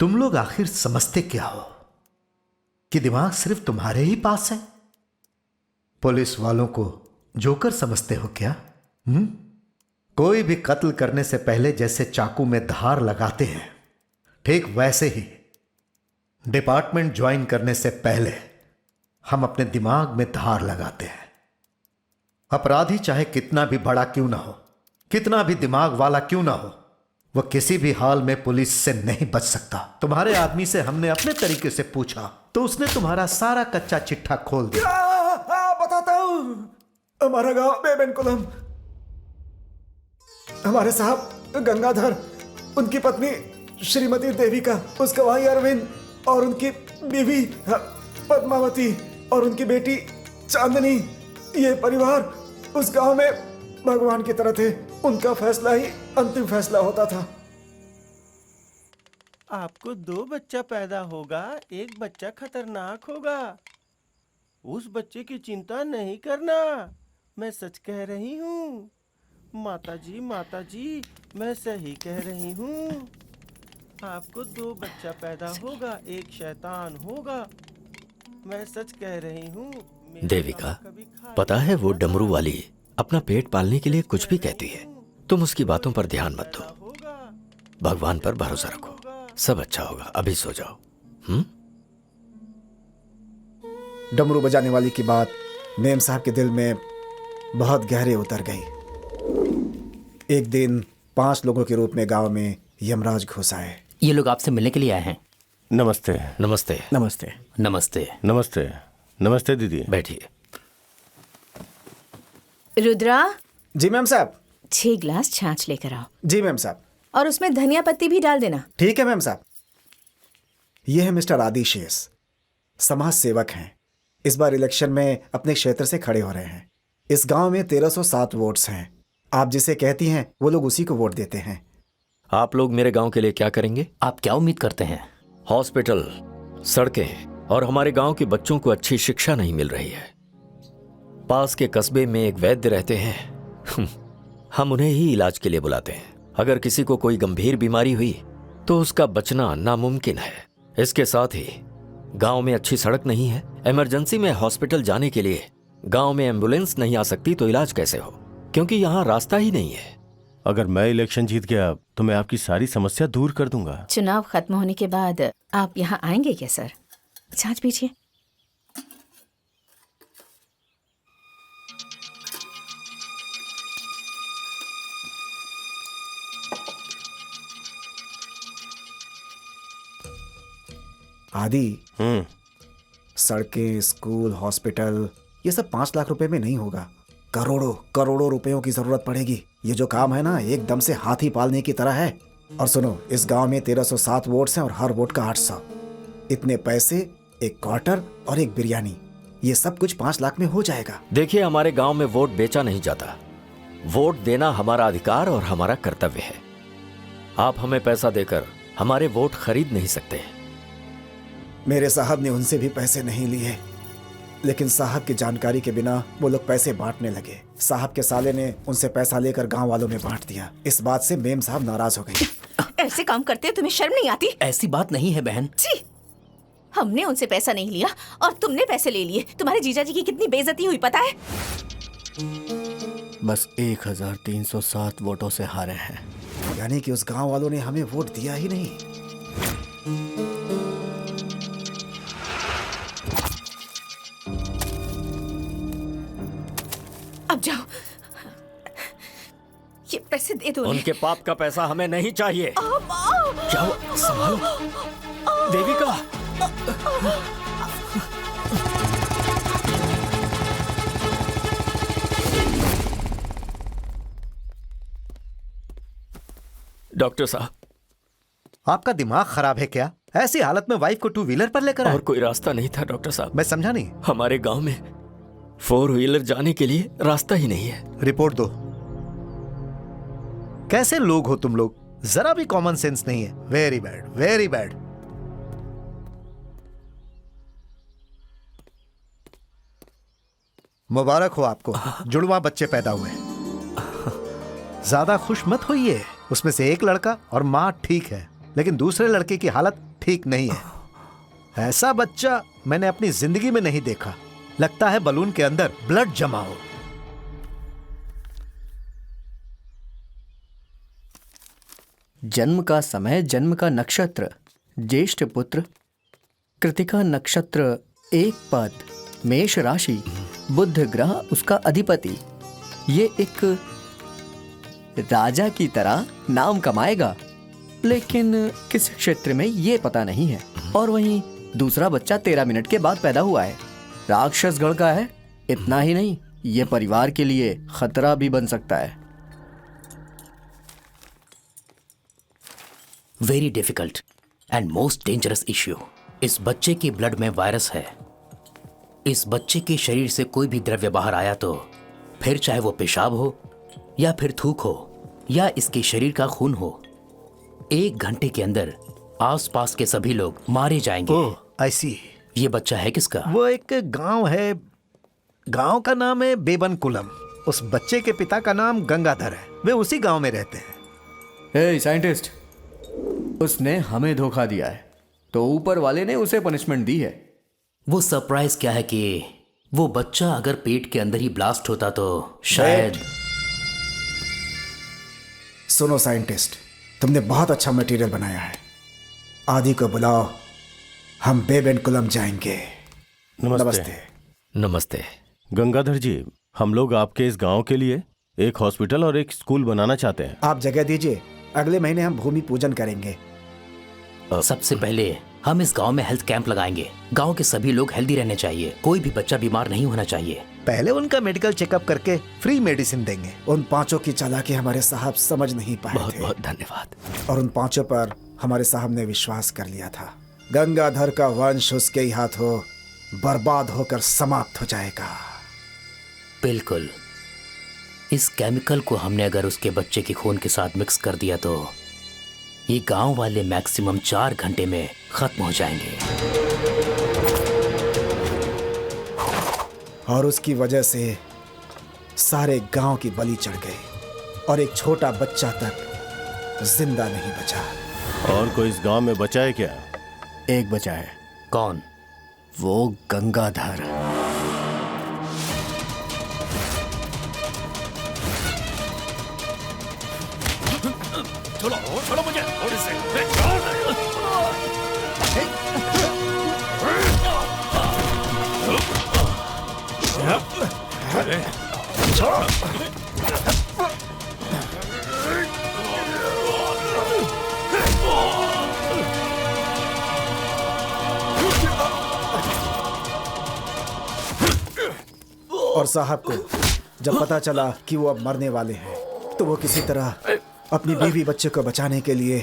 तुम लोग आखिर समझते क्या हो कि दिमाग सिर्फ तुम्हारे ही पास है? पुलिस वालों को जोकर समझते हो क्या? कोई भी कत्ल करने से पहले जैसे चाकू में धार लगाते हैं, ठीक वैसे ही डिपार्टमेंट ज्वाइन करने से पहले हम अपने दिमाग में धार लगाते हैं। अपराधी चाहे कितना भी बड़ा क्यों ना हो, कितना भी दिमाग वाला क्यों ना हो, वह किसी भी हाल में पुलिस से नहीं बच सकता। तुम्हारे आदमी से हमने अपने तरीके से पूछा तो उसने तुम्हारा सारा कच्चा चिट्ठा खोल दिया। बताता हूं, हमारा गांव बेबेनकुलम, हमारे साहब गंगाधर, उनकी पत्नी श्रीमती देविका, उसका भाई अरविंद और उनकी बीवी पद्मावती और उनकी बेटी चांदनी, ये परिवार उस गांव में भगवान की तरह थे। उनका फैसला ही अंतिम फैसला होता था। आपको 2 बच्चा पैदा होगा, एक बच्चा खतरनाक होगा। उस बच्चे की चिंता नहीं करना, मैं सच कह रही हूँ। माताजी, मैं सही कह रही हूँ। आपको 2 बच्चा पैदा होगा, एक शैतान होगा, मैं सच कह रही हूँ। देविका, पता है वो डमरू वाली अपना पेट पालने के लिए कुछ भी कहती है। तुम उसकी बातों पर ध्यान मत दो, भगवान पर भरोसा रखो, सब अच्छा होगा। अभी सो जाओ। डमरू बजाने वाली की बात मेम साहब के दिल में बहुत गहरे उतर गई। एक दिन 5 लोगों के रूप में गांव में यमराज घुस आए। ये लोग आपसे मिलने के लिए आए हैं। नमस्ते। नमस्ते। नमस्ते। नमस्ते। नमस्ते। नमस्ते दीदी। बैठिए। रुद्रा, जी मैम साहब। 6 गिलास छाछ लेकर आओ। जी मैम साहब। और उसमें धनिया पत्ती भी डाल देना। ठीक है मैम साहब। ये है मिस्टर आदिशेष, समाज सेवक हैं। इस बार इलेक्शन में अपने क्षेत्र से खड़े हो रहे हैं। इस गांव में 1307 वोट्स हैं। आप जिसे कहती हैं वो लोग उसी को वोट देते हैं। आप लोग मेरे गांव के लिए क्या करेंगे? आप क्या उम्मीद करते हैं? हॉस्पिटल, सड़कें और हमारे गांव के बच्चों को अच्छी शिक्षा नहीं मिल रही है। पास के कस्बे में एक वैद्य रहते हैं, हम उन्हें ही इलाज के लिए बुलाते हैं। अगर किसी को कोई गंभीर बीमारी हुई तो उसका बचना नामुमकिन है। इसके साथ ही गांव में अच्छी सड़क नहीं है। इमरजेंसी में हॉस्पिटल जाने के लिए गांव में एम्बुलेंस नहीं आ सकती तो इलाज कैसे हो, क्योंकि यहाँ रास्ता ही नहीं है। अगर मैं इलेक्शन जीत गया तो मैं आपकी सारी समस्या दूर कर दूंगा। चुनाव खत्म होने के बाद आप यहाँ आएंगे क्या सर? छाछ पीछिए। आदि, सड़कें, स्कूल, हॉस्पिटल, ये सब 5 लाख रुपए में नहीं होगा। करोड़ों रुपयों की जरूरत पड़ेगी। ये जो काम है ना, एकदम से हाथी पालने की तरह है। और सुनो, इस गांव में 1307 वोट्स हैं और हर वोट का 800। इतने पैसे, एक क्वार्टर और एक बिरयानी, ये सब कुछ 5 लाख में हो जाएगा। देखिए, हमारे गांव में वोट बेचा नहीं जाता। वोट देना हमारा अधिकार और हमारा कर्तव्य है। आप हमें पैसा देकर हमारे वोट खरीद नहीं सकते। मेरे साहब ने उनसे भी पैसे नहीं लिए, लेकिन साहब की जानकारी के बिना वो लोग पैसे बांटने लगे। साहब के साले ने उनसे पैसा लेकर गांव वालों में बांट दिया। इस बात से मेम साहब नाराज हो गई। ऐसे काम करते हो, तुम्हें शर्म नहीं आती? ऐसी बात नहीं है बहन। जी, हमने उनसे पैसा नहीं लिया और तुमने पैसे ले लिए। तुम्हारे जीजा जी की कितनी बेइज्जती हुई पता है? बस 1307 वोटों से हारे हैं। यानी कि उस गांव वालों ने हमें वोट दिया ही नहीं। अब जाओ, ये पैसे दे दो। उनके पाप का पैसा हमें नहीं चाहिए। क्या हुआ? संभालो देविका। डॉक्टर साहब, आपका दिमाग खराब है क्या? ऐसी हालत में वाइफ को टू व्हीलर पर लेकर आए? और कोई रास्ता नहीं था डॉक्टर साहब। मैं समझा नहीं। हमारे गांव में 4 व्हीलर जाने के लिए रास्ता ही नहीं है। रिपोर्ट दो। कैसे लोग हो तुम लोग? जरा भी कॉमन सेंस नहीं है। Very bad, very bad. मुबारक हो आपको, जुड़वा बच्चे पैदा हुए। ज्यादा खुश मत होइए। उसमें से एक लड़का और माँ ठीक है, लेकिन दूसरे लड़के की हालत ठीक नहीं है। ऐसा बच्चा मैंने अपनी जिंदगी में नहीं देखा। लगता है बलून के अंदर ब्लड जमा हो। जन्म का समय, जन्म का नक्षत्र, ज्येष्ठ पुत्र, कृतिका नक्षत्र, एक पद, मेष राशि, बुध ग्रह उसका अधिपति। ये एक राजा की तरह नाम कमाएगा, लेकिन किस क्षेत्र में ये पता नहीं है। और वहीं दूसरा बच्चा 13 मिनट के बाद पैदा हुआ है, राक्षसगढ़ का है। इतना ही नहीं, ये परिवार के लिए खतरा भी बन सकता है। Very difficult and most dangerous issue. इस बच्चे के ब्लड में वायरस है। इस बच्चे के शरीर से कोई भी द्रव्य बाहर आया तो फिर चाहे वो पेशाब हो या फिर थूक हो या इसके शरीर का खून हो, 1 घंटे के अंदर आसपास के सभी लोग मारे जाएंगे। ओह, आई सी। ये बच्चा है किसका? वो एक गांव है, गांव का नाम है बेबनकुलम। उस बच्चे के पिता का नाम गंगाधर है। वे उसी गांव में रहते हैं। हे साइंटिस्ट, उसने हमें धोखा दिया है तो ऊपर वाले ने उसे पनिशमेंट दी है। वो सरप्राइज क्या है कि वो बच्चा अगर पेट के अंदर ही ब्लास्ट होता तो शायद। सुनो साइंटिस्ट, तुमने बहुत अच्छा मटेरियल बनाया है। आदि को बुलाओ, हम बेबनकुलम जाएंगे। नमस्ते। नमस्ते। गंगाधर जी, हम लोग आपके इस गांव के लिए एक हॉस्पिटल और एक स्कूल बनाना चाहते हैं। आप जगह दीजिए, अगले महीने हम भूमि पूजन करेंगे। सबसे पहले हम इस गांव में हेल्थ कैंप लगाएंगे। गांव के सभी लोग हेल्दी रहने चाहिए, कोई भी बच्चा बीमार नहीं होना चाहिए। पहले उनका मेडिकल चेकअप करके फ्री मेडिसिन देंगे। उन 5 की चालाकी हमारे साहब समझ नहीं पाए बहुत थे। बहुत धन्यवाद। और उन 5 पर हमारे साहब ने विश्वास कर लिया था। गंगाधर का वंश उसके ही हाथों बर्बाद होकर समाप्त हो जाएगा। बिल्कुल। इस केमिकल को हमने अगर उसके बच्चे के खून के साथ मिक्स कर दिया तो ये गांव वाले मैक्सिमम 4 घंटे में खत्म हो जाएंगे। और उसकी वजह से सारे गांव की बलि चढ़ गई और एक छोटा बच्चा तक जिंदा नहीं बचा। और कोई इस गांव में बचा है क्या? एक बचा है। कौन? वो गंगाधर। छोड़ो मुझे थोड़ी से। और साहब को जब पता चला कि वो अब मरने वाले हैं तो वो किसी तरह अपनी बीवी बच्चे को बचाने के लिए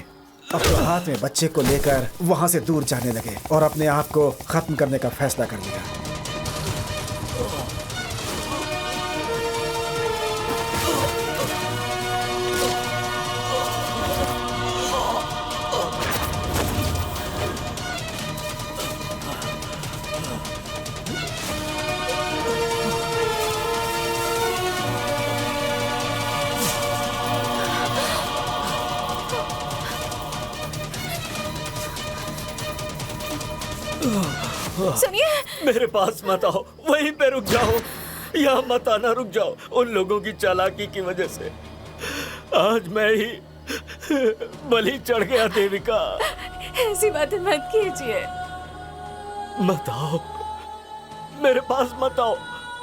अपने हाथ में बच्चे को लेकर वहां से दूर जाने लगे और अपने आप को खत्म करने का फैसला कर लिया। सुनिए, मेरे पास मत आओ, वहीं पे रुक जाओ। यहाँ मत आना, रुक जाओ। उन लोगों की चालाकी की वजह से आज मैं ही बलि चढ़ गया। देविका, ऐसी बातें मत कीजिए। मत आओ, मेरे पास मत आओ।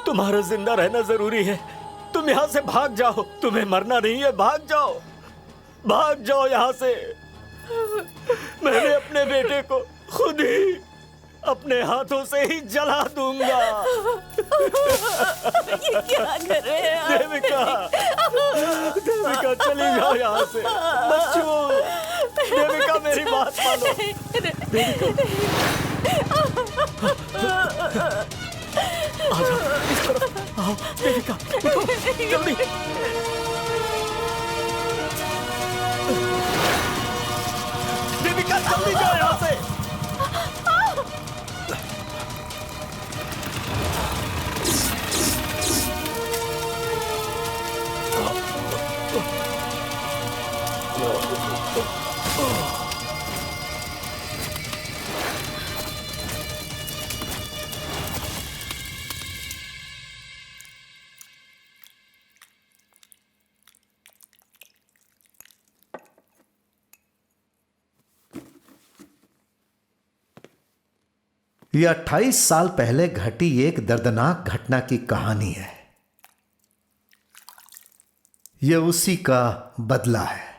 तुम्हारा जिंदा रहना जरूरी है। तुम यहाँ से भाग जाओ। तुम्हें मरना नहीं है, भाग जाओ, भाग जाओ यहाँ से। मैंने अपने बेटे को खुद ही अपने हाथों से ही जला दूंगा। ये क्या कर रहे हैं आप? देविका, देविका चली जाओ यहाँ यहाँ से। बच्चों, देविका मेरी बात मानो। आ जाओ इस तरफ। आओ देविका, उठो, जल्दी। देविका जल्दी जाओ यहाँ से। यह 28 साल पहले घटी एक दर्दनाक घटना की कहानी है। यह उसी का बदला है।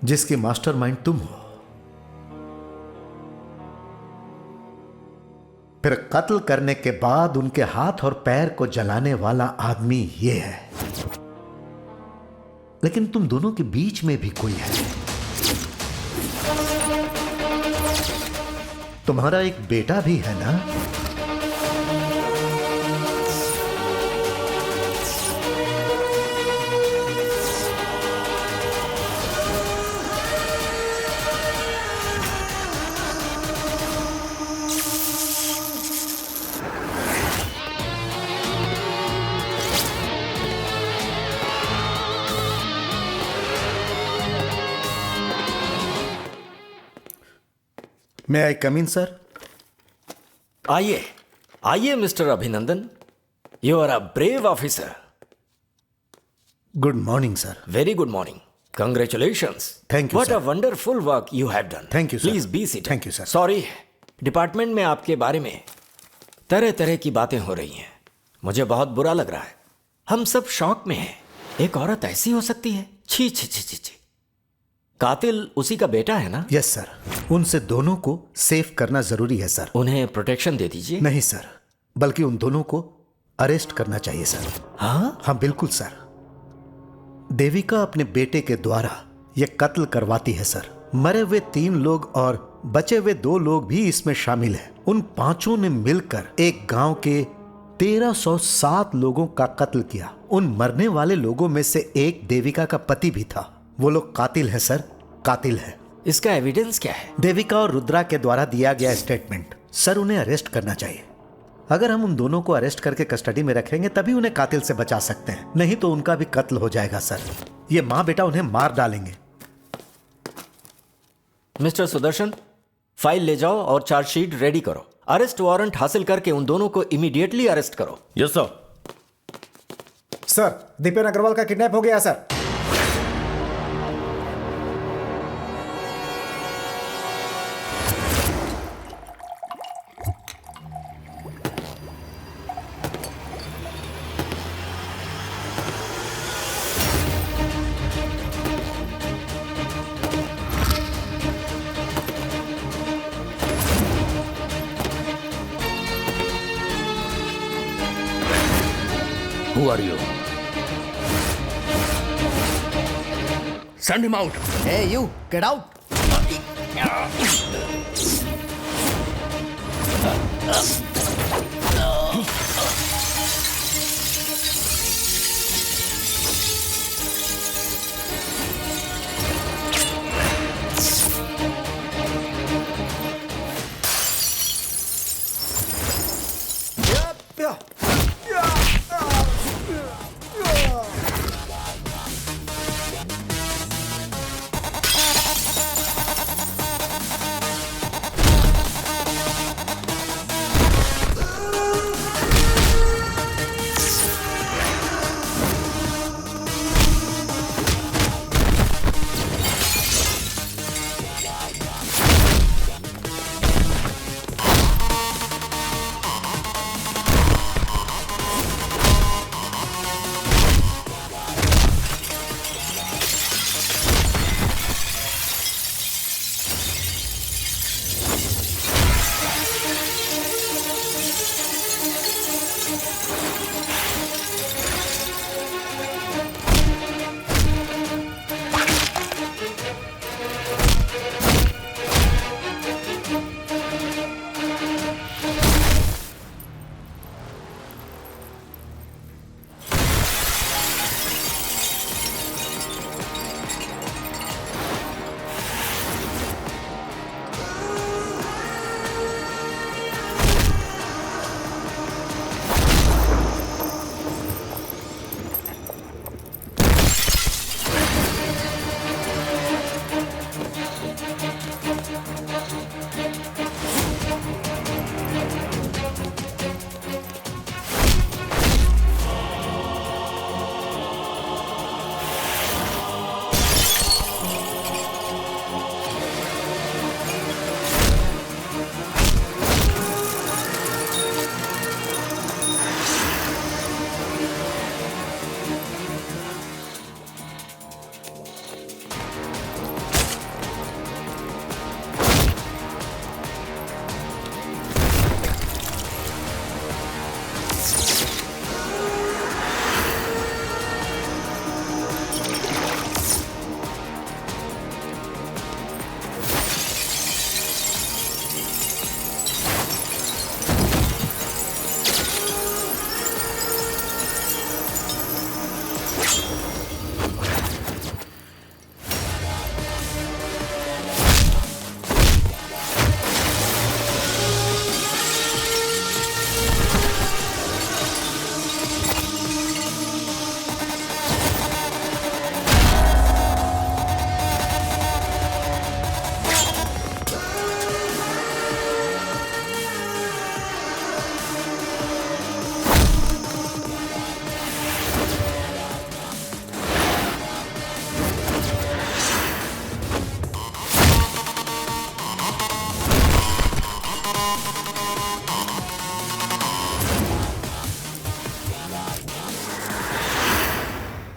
जिसकी मास्टरमाइंड तुम हो। फिर कत्ल करने के बाद उनके हाथ और पैर को जलाने वाला आदमी ये है। लेकिन तुम दोनों के बीच में भी कोई है। तुम्हारा एक बेटा भी है ना? May I come in, sir? आइए आइए mister Abhinandan, you are a brave officer. Good morning, sir. Very good morning. Congratulations. Thank you, What sir. a wonderful work you have done. Thank you, sir. Please be seated. Thank you, sir. Sorry, department में आपके बारे में तरह तरह की बातें हो रही हैं। मुझे बहुत बुरा लग रहा है। हम सब शॉक में हैं। एक औरत ऐसी हो सकती है? छी छी छी छी छी। कातिल उसी का बेटा है ना? यस सर, उनसे दोनों को सेव करना जरूरी है सर। उन्हें प्रोटेक्शन दे दीजिए। नहीं सर, बल्कि उन दोनों को अरेस्ट करना चाहिए सर। हाँ बिल्कुल सर। देविका अपने बेटे के द्वारा यह कत्ल करवाती है सर। मरे हुए 3 लोग और बचे हुए 2 लोग भी इसमें शामिल हैं। उन 5 ने मिलकर एक गांव के 1307 लोगों का कत्ल किया। उन मरने वाले लोगों में से एक देविका का पति भी था। वो लोग कातिल है सर, कातिल है। इसका एविडेंस क्या है? देविका और रुद्रा के द्वारा दिया गया स्टेटमेंट। सर उन्हें अरेस्ट करना चाहिए। अगर हम उन दोनों को अरेस्ट करके कस्टडी में रखेंगे तभी उन्हें कातिल से बचा सकते हैं, नहीं तो उनका भी कत्ल हो जाएगा सर। ये माँ बेटा उन्हें मार डालेंगे। मिस्टर सुदर्शन, फाइल ले जाओ और चार्जशीट रेडी करो। अरेस्ट वारंट हासिल करके उन दोनों को इमीडिएटली अरेस्ट करो। Yes sir. Sir, Dipen Agarwal का किडनैप हो गया sir. Who are you? Send him out. Hey, you, get out.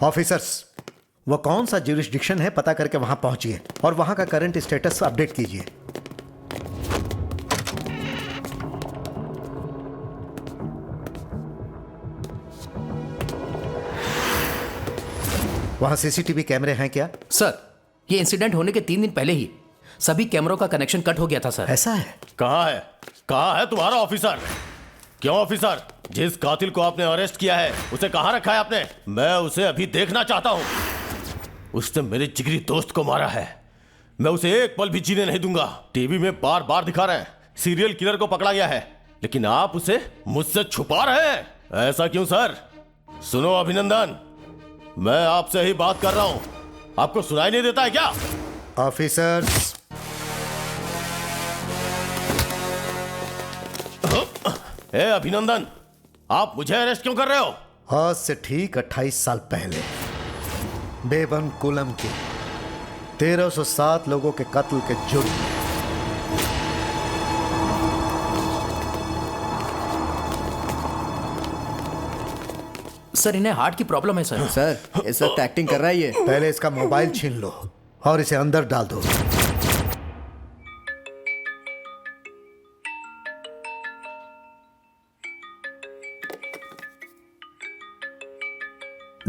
Officers, वो कौन सा ज्यूरिसडिक्शन है पता करके वहां पहुंचिए और वहां का करंट स्टेटस अपडेट कीजिए। वहां सीसीटीवी कैमरे हैं क्या? सर, ये इंसिडेंट होने के 3 दिन पहले ही सभी कैमरों का कनेक्शन कट हो गया था सर। ऐसा है? कहाँ है तुम्हारा ऑफिसर? क्यों ऑफिसर, जिस कातिल को आपने अरेस्ट किया है उसे कहाँ रखा है आपने? मैं उसे अभी देखना चाहता हूँ। उसने मेरे जिगरी दोस्त को मारा है, मैं उसे एक पल भी जीने नहीं दूंगा। टीवी में बार बार दिखा रहे हैं सीरियल किलर को पकड़ा गया है, लेकिन आप उसे मुझसे छुपा रहे हैं। ऐसा क्यों सर? सुनो अभिनंदन, मैं आपसे ही बात कर रहा हूं, आपको सुनाई नहीं देता है क्या? ऑफिसर्स, ए अभिनंदन, आप मुझे अरेस्ट क्यों कर रहे हो? आज से ठीक 28 साल पहले बेबन कुलम के 1307 लोगों के कत्ल के जुर्म में सर, इन्हें हार्ट की प्रॉब्लम है सर। सर, इस वक्त एक्टिंग कर रहा है ये। पहले इसका मोबाइल छीन लो और इसे अंदर डाल दो।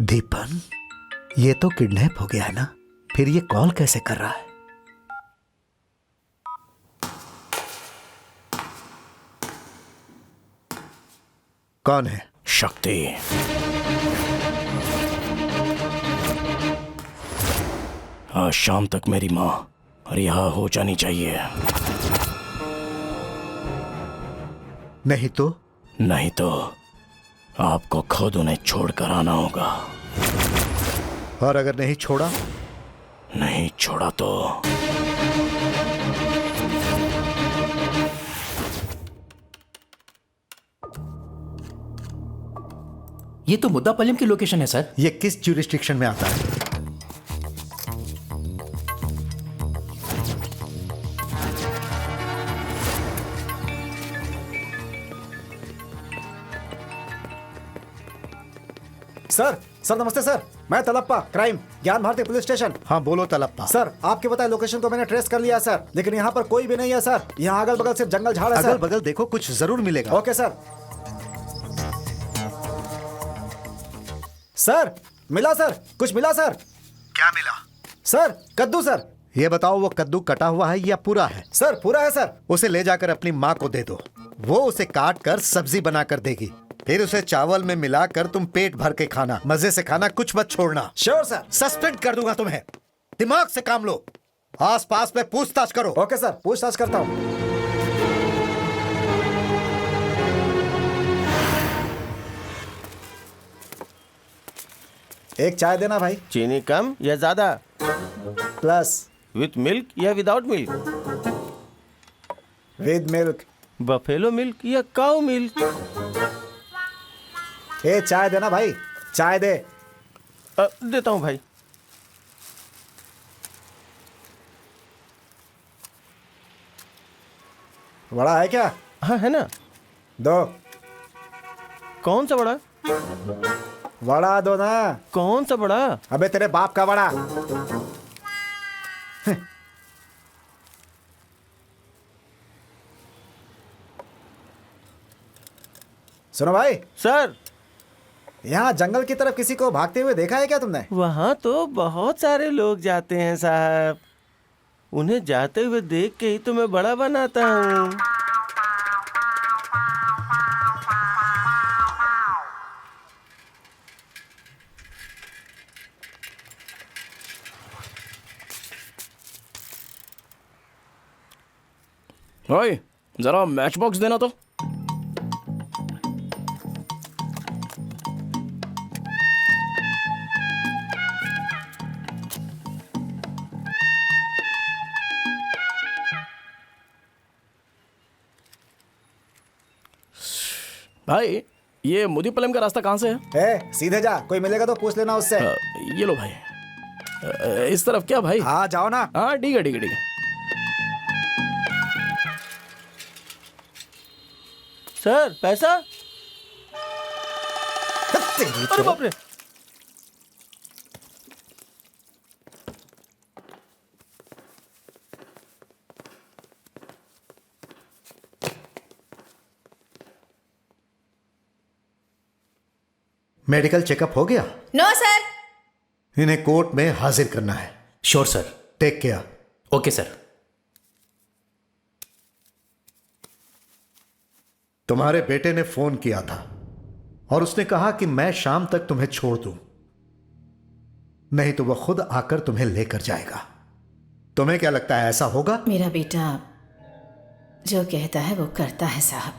दीपन, ये तो किडनैप हो गया है ना? फिर ये कॉल कैसे कर रहा है? कौन है? शक्ति। आज शाम तक मेरी माँ रिहा हो जानी चाहिए, नहीं तो? नहीं तो आपको खुद उन्हें छोड़कर आना होगा। और अगर नहीं छोड़ा? नहीं छोड़ा तो ये तो मुद्दापल्लम की लोकेशन है सर। ये किस ज्यूरिसडिक्शन में आता है? सर नमस्ते सर, मैं तलप्पा, क्राइम, ज्ञान भारती पुलिस स्टेशन। हाँ बोलो तलप्पा। सर, आपके बताए लोकेशन को मैंने ट्रेस कर लिया सर, लेकिन यहाँ पर कोई भी नहीं है सर। यहाँ अगल बगल सिर्फ जंगल झाड़ है सर। अगल बगल देखो, कुछ जरूर मिलेगा। Okay sir. सर मिला सर, कुछ मिला सर। क्या मिला? सर कद्दू सर। ये बताओ, वो कद्दू कटा हुआ है या पूरा है? सर पूरा है सर। उसे ले जाकर अपनी माँ को दे दो, वो उसे काट कर सब्जी बनाकर देगी। फिर उसे चावल में मिलाकर तुम पेट भर के खाना, मजे से खाना, कुछ मत छोड़ना। Sure sir. सस्पेंड कर दूंगा तुम्हें। दिमाग से काम लो, आस पास में पूछताछ करो। ओके सर, पूछताछ करता हूँ। एक चाय देना भाई। चीनी कम या ज्यादा? प्लस। विथ मिल्क या without milk? With milk. Buffalo milk या काऊ मिल्क? ए चाय देना भाई, चाय दे। देता हूँ भाई। बड़ा है क्या? हाँ है ना। दो। कौन सा बड़ा? बड़ा दो ना। कौन सा बड़ा? अबे तेरे बाप का बड़ा। सुनो भाई। सर, यहाँ जंगल की तरफ किसी को भागते हुए देखा है क्या तुमने? वहाँ तो बहुत सारे लोग जाते हैं साहब, उन्हें जाते हुए देख के ही तो मैं बड़ा बनाता हूँ। ओए, जरा मैच बॉक्स देना तो। भाई, ये मुदीपलम का रास्ता कहाँ से है? सीधे जा, कोई मिलेगा तो पूछ लेना उससे। ये लो भाई। इस तरफ क्या भाई? हाँ जाओ ना। हाँ ठीक है ठीक है ठीक है। सर पैसा? तेरी अरे बाप रे। मेडिकल चेकअप हो गया? No sir. इन्हें कोर्ट में हाजिर करना है। Sure sir. Take care. Okay sir. तुम्हारे बेटे ने फोन किया था और उसने कहा कि मैं शाम तक तुम्हें छोड़ दूं, नहीं तो वह खुद आकर तुम्हें लेकर जाएगा। तुम्हें क्या लगता है ऐसा होगा? मेरा बेटा जो कहता है वो करता है साहब।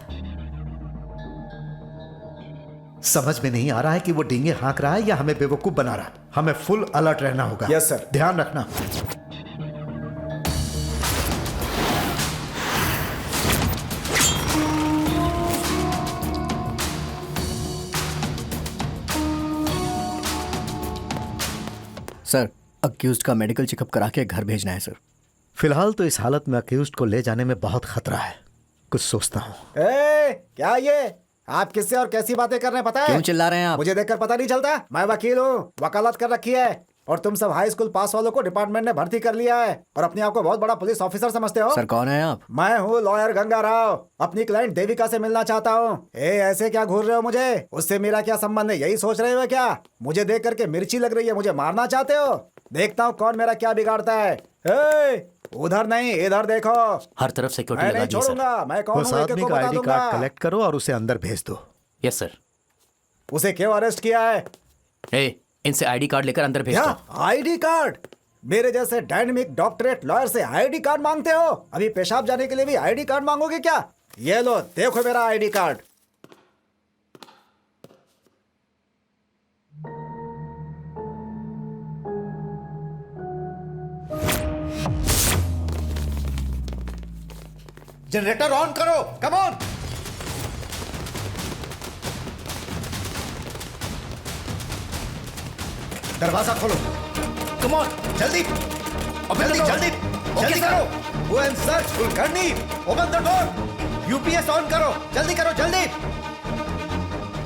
समझ में नहीं आ रहा है कि वो डींगे हाँक रहा है या हमें बेवकूफ बना रहा है। हमें फुल अलर्ट रहना होगा। Yes sir. ध्यान रखना। सर, अक्यूज्ड का मेडिकल चेकअप करा के घर भेजना है सर। फिलहाल तो इस हालत में अक्यूज्ड को ले जाने में बहुत खतरा है। कुछ सोचता हूँ। क्या ये आप किससे और कैसी बातें कर रहे हैं पता है? क्यों चिल्ला रहे हैं आप? मुझे देखकर पता नहीं चलता? मैं वकील हूँ, वकालत कर रखी है, और तुम सब हाई स्कूल पास वालों को डिपार्टमेंट ने भर्ती कर लिया है और अपने आप को बहुत बड़ा पुलिस ऑफिसर समझते हो। सर कौन है आप? मैं हूँ लॉयर गंगा राव, अपनी क्लाइंट देविका से मिलना चाहता हूँ। ऐसे क्या घूर रहे हो मुझे? उससे मेरा क्या संबंध है, यही सोच रहे हो क्या? मुझे देख करके मिर्ची लग रही है, मुझे मारना चाहते हो? देखता हूँ कौन मेरा क्या बिगाड़ता है। उधर नहीं, इधर देखो। हर तरफ सिक्योरिटी लगा दी सर। छोड़ूंगा, मैं कौन उस हूँ आदमी का आईडी कार्ड कलेक्ट करो और उसे अंदर भेज दो। Yes sir. उसे क्यों अरेस्ट किया है? इनसे आईडी कार्ड लेकर अंदर भेज दो। ID card? मेरे जैसे डायनेमिक डॉक्टरेट लॉयर से आईडी कार्ड मांगते हो? अभी पेशाब जाने के लिए भी आईडी कार्ड मांगोगे क्या? ये लो, देखो मेरा आईडी कार्ड। जनरेटर ऑन करो, कम ऑन। दरवाजा खोलो, कम ऑन, जल्दी जल्दी जल्दी जल्दी करो। Go and search Kulkarni, open the door. UPS on करो, जल्दी करो, जल्दी।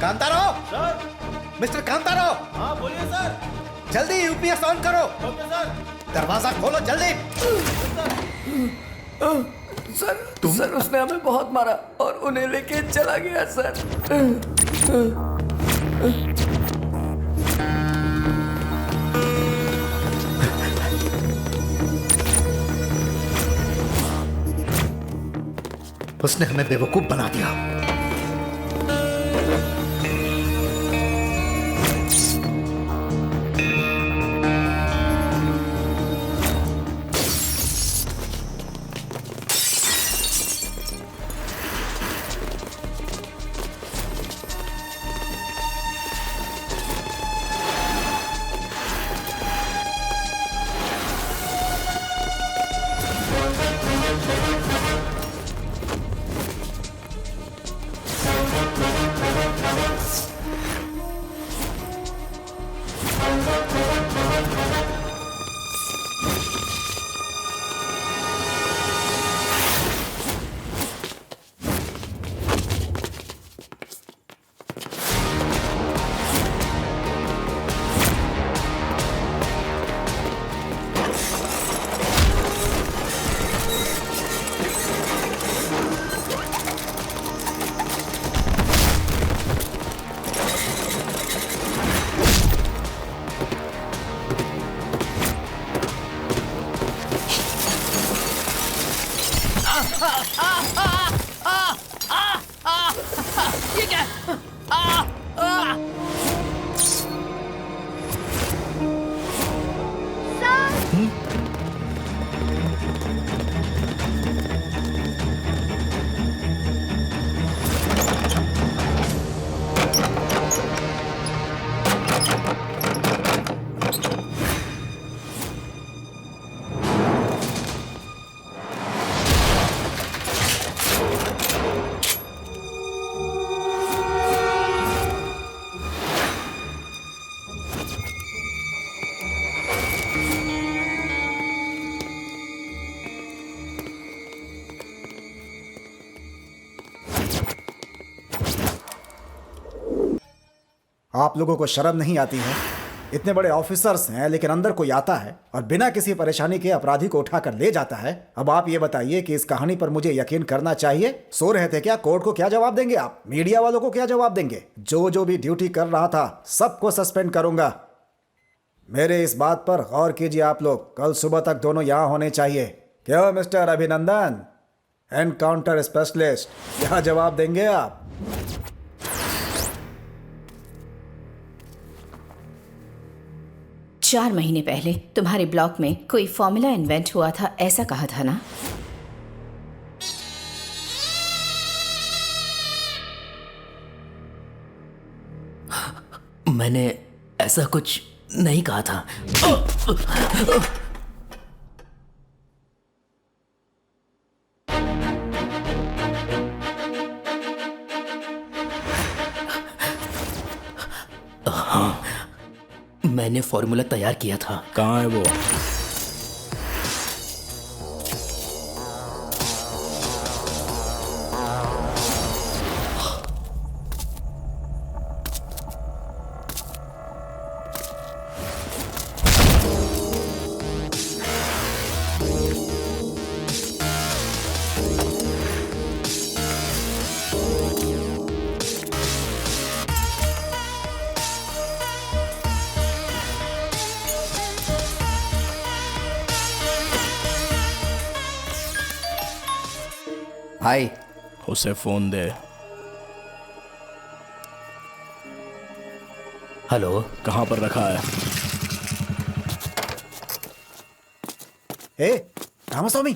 Kantarao sir, mister Kantarao. हाँ बोलिए सर। जल्दी यूपीएस ऑन करो। Okay sir. दरवाजा खोलो जल्दी। सर उसने हमें बहुत मारा और उन्हें लेके चला गया सर। उसने हमें बेवकूफ बना दिया। ये क्या? आप लोगों को शर्म नहीं आती है? इतने बड़े ऑफिसर्स हैं, लेकिन अंदर कोई आता है और बिना किसी परेशानी के अपराधी को उठाकर ले जाता है। अब आप ये बताइए कि इस कहानी पर मुझे यकीन करना चाहिए? सो रहे थे क्या? कोर्ट को क्या जवाब देंगे आप? मीडिया वालों को क्या जवाब देंगे? जो भी ड्यूटी कर रहा था सबको सस्पेंड करूंगा। मेरे इस बात पर गौर कीजिए आप लोग, कल सुबह तक दोनों यहाँ होने चाहिए। क्यों मिस्टर अभिनंदन, एनकाउंटर स्पेशलिस्ट, क्या जवाब देंगे आप? चार महीने पहले तुम्हारे ब्लॉक में कोई फॉर्मूला इन्वेंट हुआ था, ऐसा कहा था ना? मैंने ऐसा कुछ नहीं कहा था। हाँ, मैंने फॉर्मूला तैयार किया था। कहाँ है वो? हाय। उसे फोन दे। हेलो, कहाँ पर रखा है? ए रामास्वामी,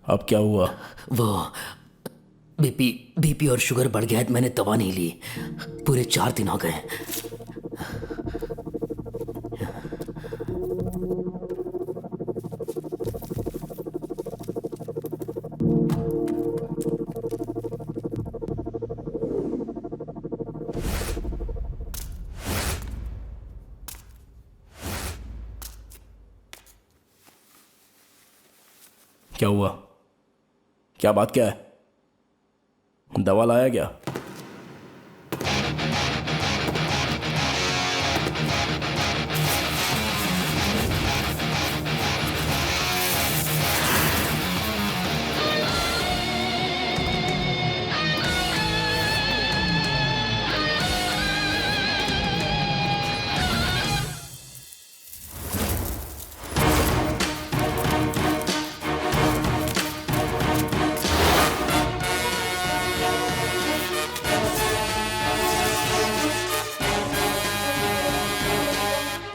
अब क्या हुआ? वो बीपी और शुगर बढ़ गया है। मैंने दवा नहीं ली, पूरे 4 दिन हो गए। क्या हुआ? क्या बात क्या है? दवा लाया क्या?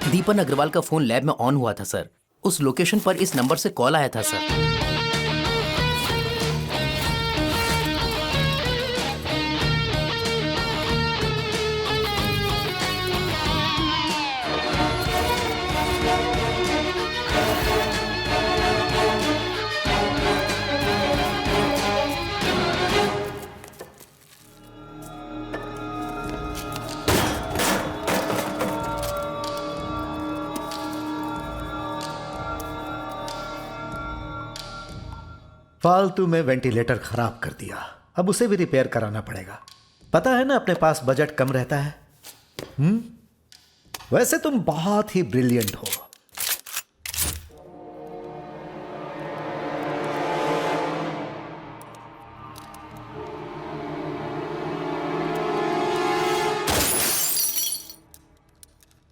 दीपन अग्रवाल का फोन लैब में ऑन हुआ था सर। उस लोकेशन पर इस नंबर से कॉल आया था सर। फालतू में वेंटिलेटर खराब कर दिया, अब उसे भी रिपेयर कराना पड़ेगा। पता है ना अपने पास बजट कम रहता है। वैसे तुम बहुत ही ब्रिलियंट हो।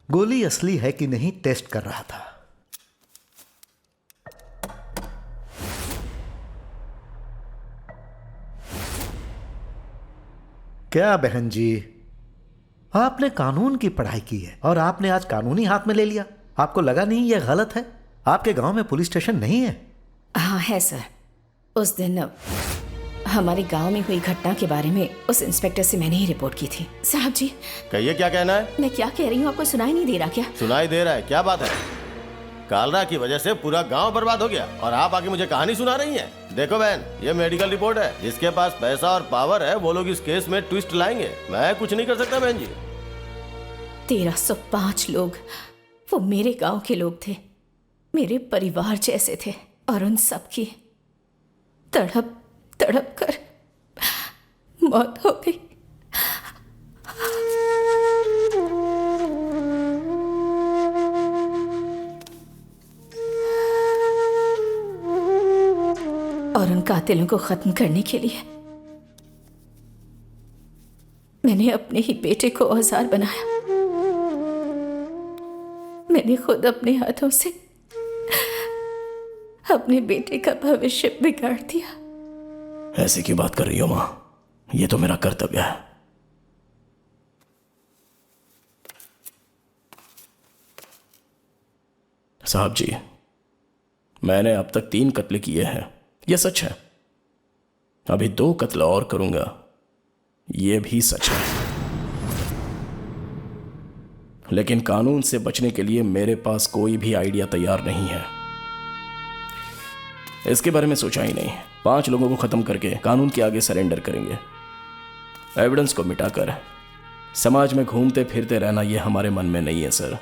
गोली असली है कि नहीं टेस्ट कर रहा था। क्या बहन जी, आपने कानून की पढ़ाई की है और आपने आज कानूनी हाथ में ले लिया। आपको लगा नहीं यह गलत है? आपके गांव में पुलिस स्टेशन नहीं है? हाँ है सर। उस दिन हमारे गांव में हुई घटना के बारे में उस इंस्पेक्टर से मैंने ही रिपोर्ट की थी। साहब जी, कहिए क्या कहना है? मैं क्या कह रही हूँ आपको सुनाई नहीं दे रहा क्या? सुनाई दे रहा है, क्या बात है? कालरा की वजह से पूरा गांव बर्बाद हो गया और आप आके मुझे कहानी सुना रही हैं। देखो बहन, ये मेडिकल रिपोर्ट है। जिसके पास पैसा और पावर है वो लोग इस केस में ट्विस्ट लाएंगे। मैं कुछ नहीं कर सकता बहन जी। 1305 लोग, वो मेरे गांव के लोग थे, मेरे परिवार जैसे थे, और उन सब की तड़प तड़प कर मौत हो गई। और उन कातिलों को खत्म करने के लिए मैंने अपने ही बेटे को औजार बनाया। मैंने खुद अपने हाथों से अपने बेटे का भविष्य बिगाड़ दिया। ऐसे क्यों बात कर रही हो माँ? ये तो मेरा कर्तव्य है। साहब जी, मैंने अब तक 3 कत्ल किए हैं, यह सच है। अभी 2 कत्ल और करूंगा, यह भी सच है। लेकिन कानून से बचने के लिए मेरे पास कोई भी आइडिया तैयार नहीं है। इसके बारे में सोचा ही नहीं। 5 लोगों को खत्म करके कानून के आगे सरेंडर करेंगे। एविडेंस को मिटाकर समाज में घूमते फिरते रहना यह हमारे मन में नहीं है सर।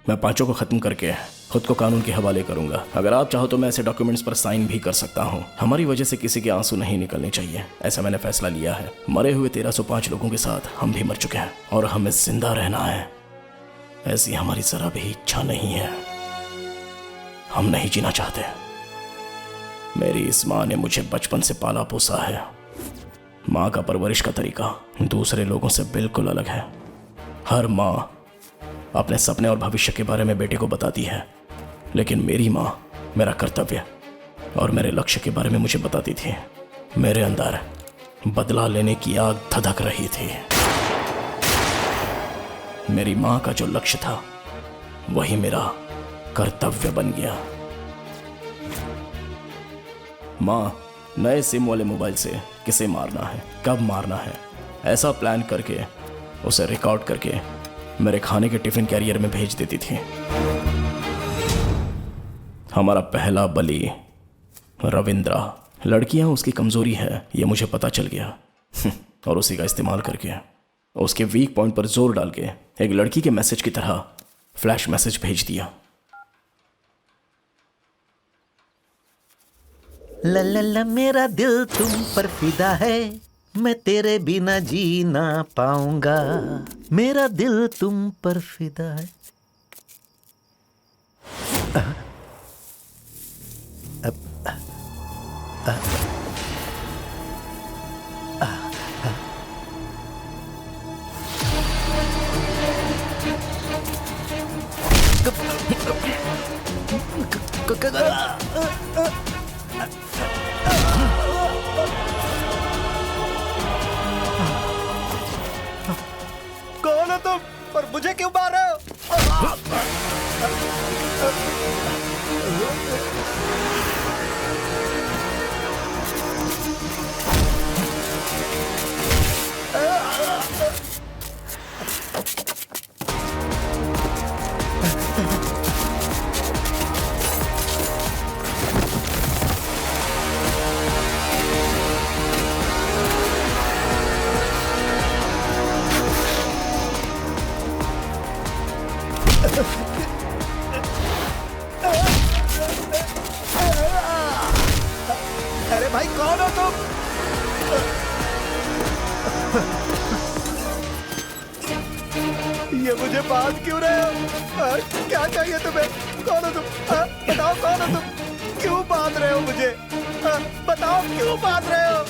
मैं 5 को खत्म करके खुद को कानून के हवाले करूंगा। अगर आप चाहो तो मैं ऐसे डॉक्यूमेंट्स पर साइन भी कर सकता हूं। हमारी वजह से किसी के आंसू नहीं निकलने चाहिए, ऐसा मैंने फैसला लिया है। मरे हुए 1305 लोगों के साथ हम भी मर चुके हैं और हमें जिंदा रहना है, ऐसी हमारी जरा भी इच्छा नहीं है। हम नहीं जीना चाहते। मेरी इस माँ ने मुझे बचपन से पाला पोसा है। माँ का परवरिश का तरीका दूसरे लोगों से बिल्कुल अलग है। हर माँ अपने सपने और भविष्य के बारे में बेटे को बताती है, लेकिन मेरी माँ मेरा कर्तव्य और मेरे लक्ष्य के बारे में मुझे बताती थी। मेरे अंदर बदला लेने की आग धधक रही थी। मेरी माँ का जो लक्ष्य था वही मेरा कर्तव्य बन गया। माँ, नए सिम वाले मोबाइल से किसे मारना है, कब मारना है, ऐसा प्लान करके उसे रिकॉर्ड करके मेरे खाने के टिफिन कैरियर में भेज देती थी। हमारा पहला बलि रविंद्रा। लड़कियां उसकी कमजोरी है ये मुझे पता चल गया और उसी का इस्तेमाल करके उसके वीक पॉइंट पर जोर डाल के एक लड़की के मैसेज की तरह फ्लैश मैसेज भेज दिया। ला ला ला मेरा दिल तुम पर फिदा है, मैं तेरे बिना जी ना पाऊंगा। मेरा दिल तुम पर फिदा है। कौन हो तुम और मुझे क्यों मार रहे हो? अरे भाई कौन हो तुम? ये मुझे बांध क्यों रहे हो? क्या चाहिए तुम्हें? कौन हो तुम? बताओ कौन हो तुम? क्यों बांध रहे हो मुझे? बताओ क्यों बांध रहे हो?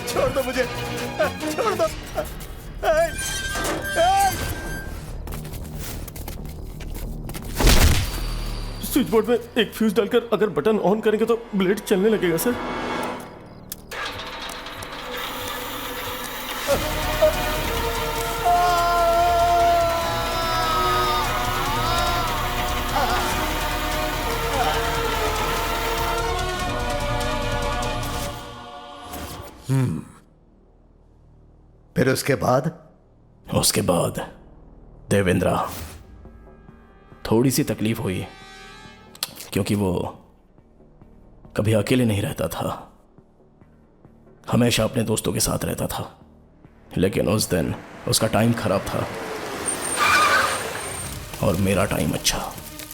छोड़ दो मुझे, छोड़ दो। स्विच बोर्ड में एक फ्यूज डालकर अगर बटन ऑन करेंगे तो ब्लेड चलने लगेगा सर। फिर उसके बाद? उसके बाद देवेंद्रा, थोड़ी सी तकलीफ हुई क्योंकि वो कभी अकेले नहीं रहता था, हमेशा अपने दोस्तों के साथ रहता था। लेकिन उस दिन उसका टाइम खराब था और मेरा टाइम अच्छा।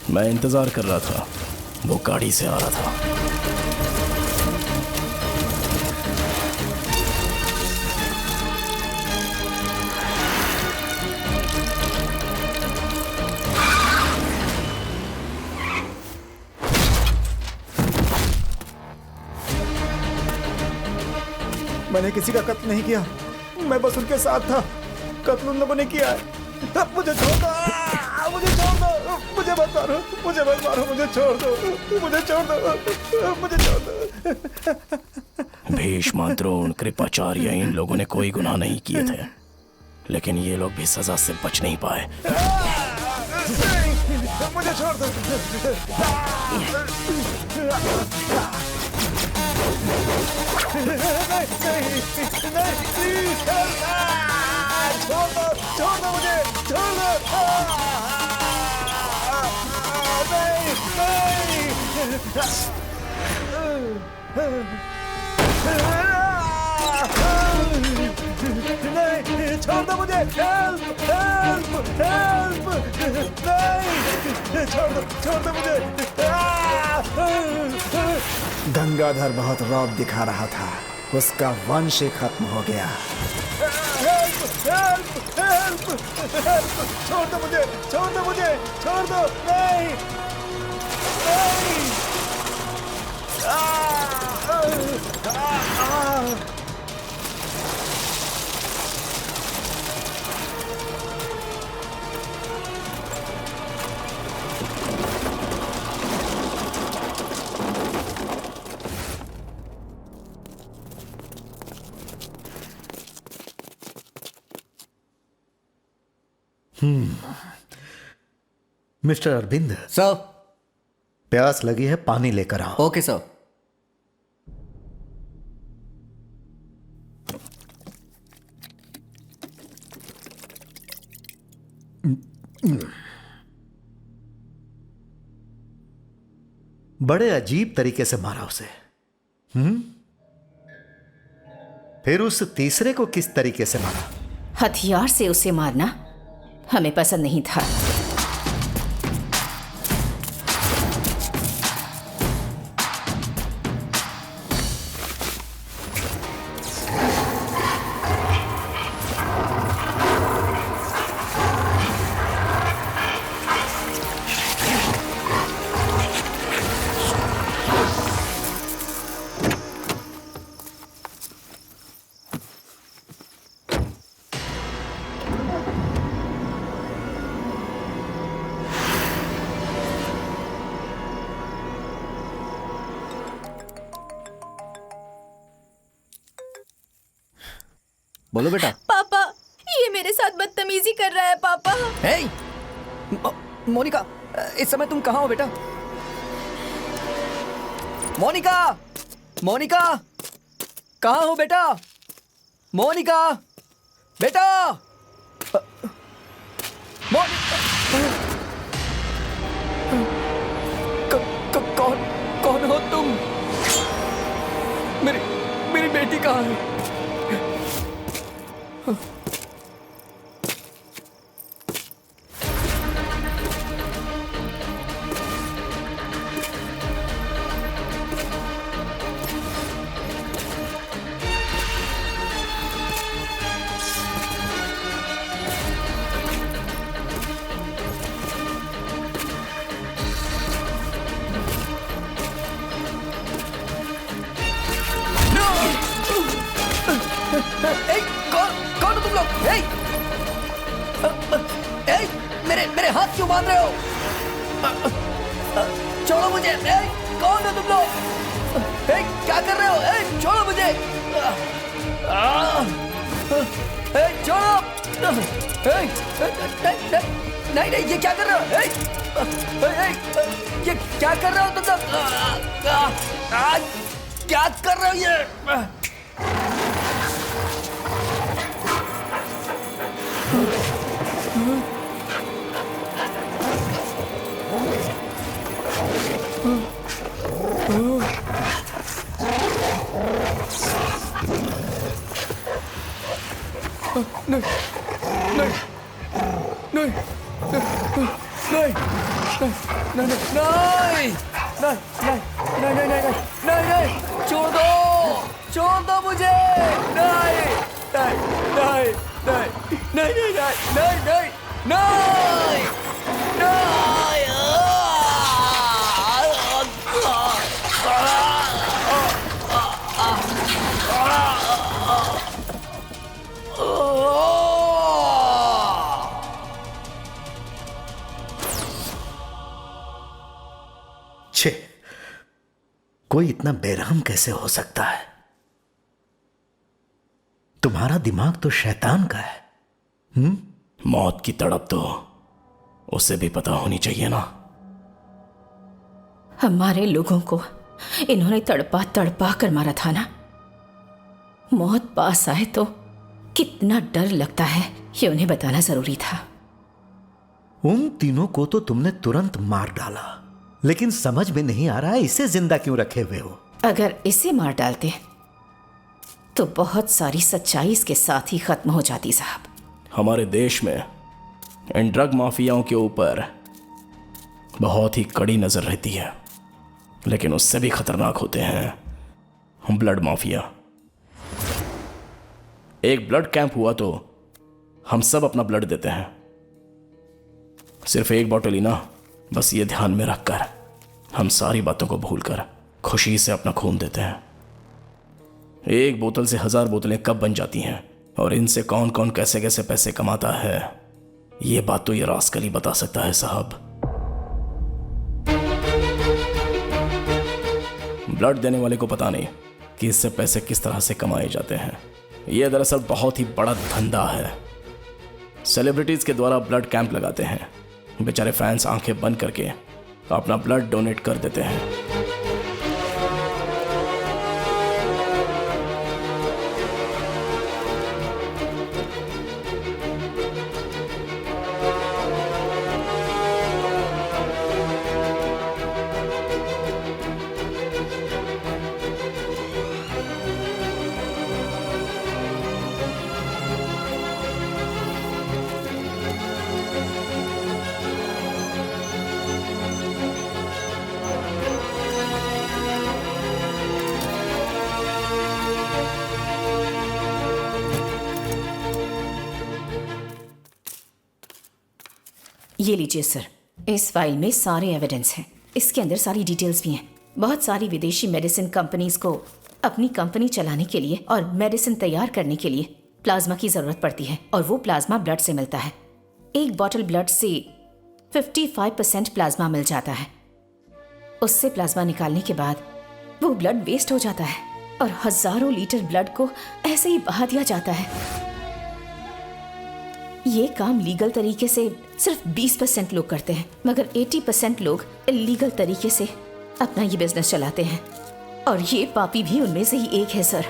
मैं इंतजार कर रहा था, वो गाड़ी से आ रहा था। मैंने किसी का कत्ल नहीं किया, मैं बस उनके साथ था। कत्ल उन लोगों ने किया है। मुझे छोड़ दो, मुझे छोड़ दो, मुझे मत मारो, मुझे मत मारो, मुझे छोड़ दो, मुझे छोड़ दो, मुझे छोड़ दो। भीष्म, द्रोण, कृपाचार्य, इन लोगों ने कोई गुनाह नहीं किए थे, लेकिन ये लोग भी सजा से बच नहीं पाए। मुझे छोड़ दो। नहीं, छोड़ दो मुझे, छोड़ दो। नहीं, छोड़ दो मुझे। Help, help, help. नहीं, छोड़ दो मुझे। गंगाधर बहुत रौब दिखा रहा था, उसका वंश ही खत्म हो गया। Help, help, help, help. छोड़ दो मुझे, छोड़ दो मुझे, छोड़ दो। नहीं, नहीं। Mister Arvind, sir. प्यास लगी है, पानी लेकर आओ। Okay sir. बड़े अजीब तरीके से मारा उसे। फिर उस तीसरे को किस तरीके से मारा? हथियार से उसे मारना हमें पसंद नहीं था। बोलो बेटा। पापा, ये मेरे साथ बदतमीजी कर रहा है पापा। हे, मोनिका, इस समय तुम कहाँ हो बेटा? मोनिका, मोनिका, कहाँ हो बेटा? मोनिका, बेटा, कौन हो तुम? मेरी बेटी कहाँ है? कौन हो तुम लोग? मेरे हाथ क्यों बांध रहे हो? छोड़ो मुझे। कौन हो तुम लोग? क्या कर रहे हो? छोड़ो मुझे। छोड़ो। नहीं, ये क्या कर रहे हो? ये क्या कर रहे हो तुम लोग? क्या कर रहे हो ये? नहीं, छोड़ दो मुझे। नहीं नहीं नहीं नहीं नहीं नहीं नहीं नहीं नहीं छे, कोई इतना बेरहम कैसे हो सकता है? तुम्हारा दिमाग तो शैतान का है। मौत की तड़प तो उसे भी पता होनी चाहिए ना। हमारे लोगों को इन्होंने तड़पा तड़पा कर मारा था ना। मौत पास आए तो कितना डर लगता है ये उन्हें बताना जरूरी था। उन तीनों को तो तुमने तुरंत मार डाला, लेकिन समझ में नहीं आ रहा है इसे जिंदा क्यों रखे हुए हो। अगर इसे मार डालते तो बहुत सारी सच्चाई इसके साथ ही खत्म हो जाती साहब। हमारे देश में इन ड्रग माफियाओं के ऊपर बहुत ही कड़ी नजर रहती है, लेकिन उससे भी खतरनाक होते हैं ब्लड माफिया। एक ब्लड कैंप हुआ तो हम सब अपना ब्लड देते हैं, सिर्फ एक बॉटल ही ना। बस ये ध्यान में रखकर हम सारी बातों को भूलकर खुशी से अपना खून देते हैं। एक बोतल से 1000 बोतलें कब बन जाती हैं और इनसे कौन कौन कैसे कैसे पैसे कमाता है, ये बात तो ये रास्कल ही बता सकता है साहब। ब्लड देने वाले को पता नहीं कि इससे पैसे किस तरह से कमाए जाते हैं। यह दरअसल बहुत ही बड़ा धंधा है। सेलिब्रिटीज के द्वारा ब्लड कैंप लगाते हैं, बेचारे फैंस आंखें बंद करके अपना ब्लड डोनेट कर देते हैं। ये लीजिए सर, इस फाइल में सारे एविडेंस हैं। इसके अंदर सारी डिटेल्स भी हैं। बहुत सारी विदेशी मेडिसिन कंपनीज को अपनी कंपनी चलाने के लिए और मेडिसिन तैयार करने के लिए प्लाज्मा की ज़रूरत पड़ती है, और वो प्लाज्मा ब्लड से मिलता है। एक बॉटल ब्लड से 55% प्लाज्मा मिल जाता है। उससे प्लाज्मा निकालने के बाद वो ब्लड वेस्ट हो जाता है और हज़ारों लीटर ब्लड को ऐसे ही बहा दिया जाता है। ये काम लीगल तरीके से सिर्फ 20% लोग करते हैं, मगर 80% लोग इलीगल तरीके से अपना ये बिजनेस चलाते हैं, और ये पापी भी उनमें से ही एक है सर।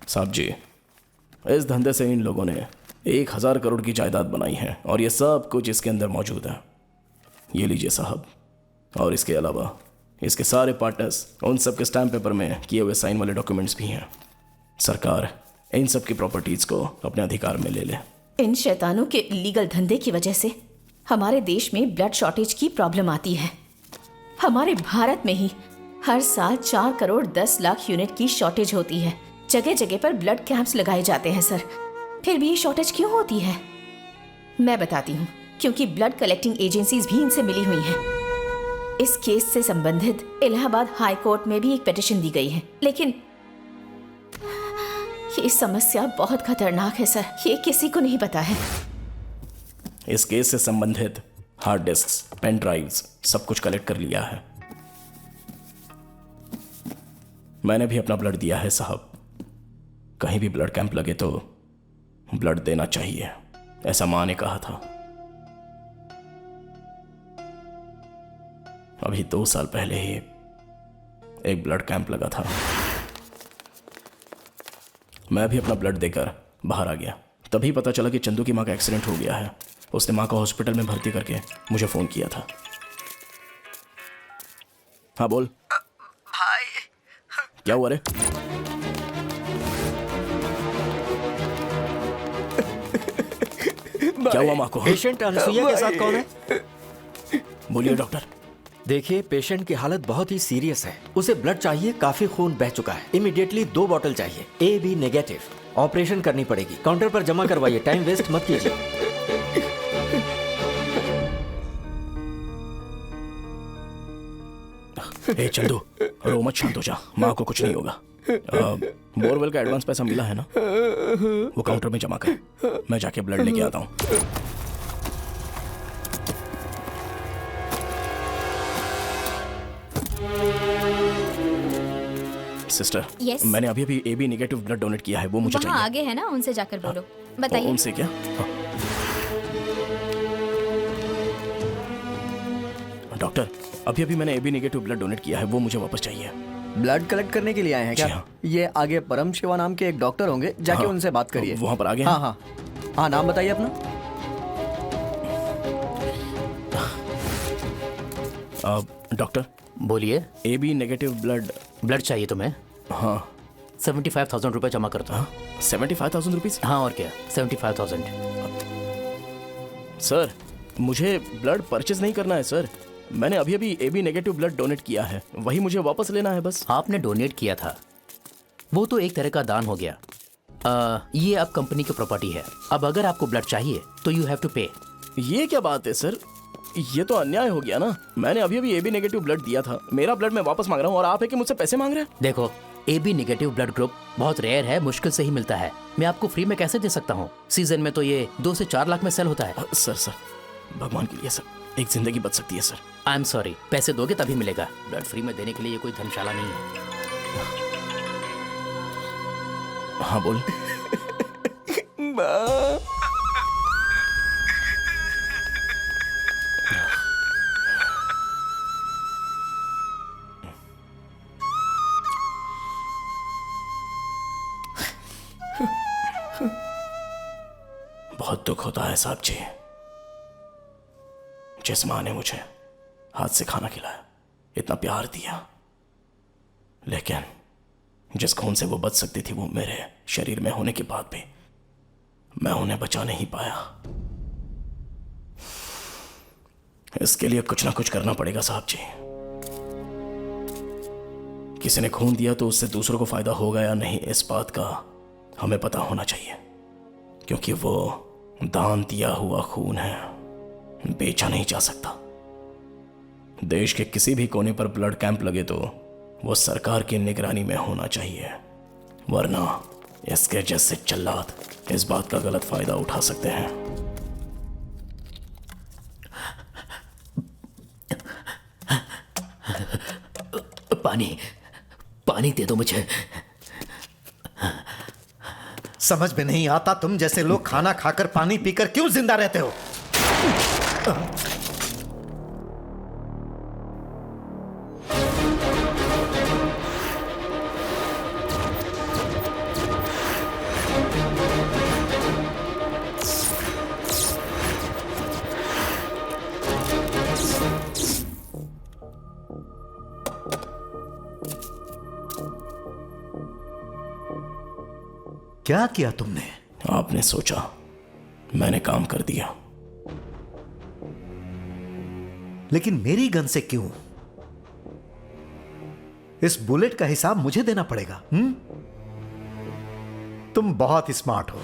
साहब जी, इस धंधे से इन लोगों ने 1000 करोड़ की जायदाद बनाई है, और ये सब कुछ इसके अंदर मौजूद है। ये लीजिए साहब, और इसके अलावा इसके सारे पार्टनर्स उन सब के स्टैम्प पेपर में किए हुए साइन वाले डॉक्यूमेंट्स भी हैं। सरकार इन सब की प्रॉपर्टीज को अपने अधिकार में ले ले। इन शैतानों के इलीगल धंधे की वजह से हमारे देश में ब्लड शॉर्टेज की प्रॉब्लम आती है। हमारे भारत में ही हर साल 4 करोड़ 10 लाख यूनिट की शॉर्टेज होती है। जगह जगह पर ब्लड कैंप्स लगाए जाते हैं सर, फिर भी ये शॉर्टेज क्यों होती है? मैं बताती हूँ, क्योंकि ब्लड कलेक्टिंग एजेंसीज भी इनसे मिली हुई हैं। इस केस से संबंधित इलाहाबाद हाई कोर्ट में भी एक पिटीशन दी गई है, लेकिन ये समस्या बहुत खतरनाक है सर, ये किसी को नहीं पता है। इस केस से संबंधित हार्ड डिस्क्स, पेन ड्राइव्स सब कुछ कलेक्ट कर लिया है। मैंने भी अपना ब्लड दिया है साहब। कहीं भी ब्लड कैंप लगे तो ब्लड देना चाहिए, ऐसा माँ ने कहा था। अभी 2 साल पहले ही एक ब्लड कैंप लगा था। मैं भी अपना ब्लड देकर बाहर आ गया। तभी पता चला कि चंदू की माँ का एक्सीडेंट हो गया है। उसने माँ को हॉस्पिटल में भर्ती करके मुझे फ़ोन किया था। हाँ बोल भाई। क्या हुआ रे? क्या हुआ माँ को? पेशेंट अनसुईया के साथ कौन है? बोलिए डॉक्टर। देखिए, पेशेंट की हालत बहुत ही सीरियस है। उसे ब्लड चाहिए, काफी खून बह चुका है। इमीडिएटली 2 बॉटल चाहिए, AB नेगेटिव। ऑपरेशन करनी पड़ेगी। काउंटर पर जमा करवाइए, टाइम वेस्ट मत कीजिए। ए चंदू, रो मत, शांत हो जा। माँ को कुछ नहीं होगा। बोरवेल का एडवांस पैसा मिला है ना, वो काउंटर में जमा कर। मैं जाके ब्लड लेके आता हूँ। Sister, Yes? मैंने अभी अभी AB नेगेटिव ब्लड डोनेट किया है, वो मुझे वहाँ चाहिए। आगे है ना, उनसे जाकर बोलो। बताइए। उनसे क्या? हाँ। डॉक्टर, अभी अभी मैंने AB नेगेटिव ब्लड डोनेट किया है, वो मुझे वापस चाहिए। ब्लड कलेक्ट करने के लिए आए हैं जी क्या? हाँ। ये आगे परम शिवा नाम के एक डॉक्टर होंगे, जाके हाँ, उनसे बात करिए। वहाँ पर आगे हैं? हाँ हाँ हाँ, नाम बताइए अपना। डॉक्टर, बोलिए। AB नेगेटिव ब्लड चाहिए तुम्हें? हाँ 75,000 रुपये जमा करता हूँ। 75,000 रुपीज़? हाँ और क्या, 75,000। सर, मुझे ब्लड परचेज नहीं करना है सर। मैंने अभी अभी AB नेगेटिव ब्लड डोनेट किया है, वही मुझे वापस लेना है बस। आपने डोनेट किया था, वो तो एक तरह का दान हो गया। ये अब कंपनी की प्रॉपर्टी है। अब अगर आपको ब्लड चाहिए तो यू हैव टू पे। ये क्या बात है सर, ये तो अन्याय हो गया ना। मैंने अभी अभी AB नेगेटिव ब्लड दिया था, मेरा ब्लड मैं वापस मांग रहा हूँ और आप है कि मुझसे पैसे मांग रहे हैं। देखो, AB नेगेटिव ब्लड ग्रुप बहुत रेयर है, मुश्किल से ही मिलता है। मैं आपको फ्री में कैसे दे सकता हूँ? सीजन में तो ये 2 से 4 लाख में सेल होता है। सर भगवान के लिए सर, एक जिंदगी बच सकती है सर। आई एम सॉरी, पैसे दोगे तभी मिलेगा। ब्लड फ्री में देने के लिए ये कोई धर्मशाला नहीं है। हाँ बोल। बहुत दुख होता है साहब जी। जिस माँ ने मुझे हाथ से खाना खिलाया, इतना प्यार दिया, लेकिन जिस खून से वो बच सकती थी वो मेरे शरीर में होने के बाद भी मैं उन्हें बचा नहीं पाया। इसके लिए कुछ ना कुछ करना पड़ेगा साहब जी। किसी ने खून दिया तो उससे दूसरों को फायदा होगा या नहीं, इस बात का हमें पता होना चाहिए, क्योंकि वो दान दिया हुआ खून है, बेचा नहीं जा सकता। देश के किसी भी कोने पर ब्लड कैंप लगे तो वो सरकार की निगरानी में होना चाहिए, वरना इसके जैसे जल्लाद इस बात का गलत फायदा उठा सकते हैं। पानी दे दो मुझे। समझ में नहीं आता तुम जैसे लोग खाना खाकर पानी पीकर क्यों जिंदा रहते हो। क्या किया तुमने? आपने सोचा, मैंने काम कर दिया। लेकिन मेरी गन से क्यों? इस बुलेट का हिसाब मुझे देना पड़ेगा। तुम बहुत स्मार्ट हो।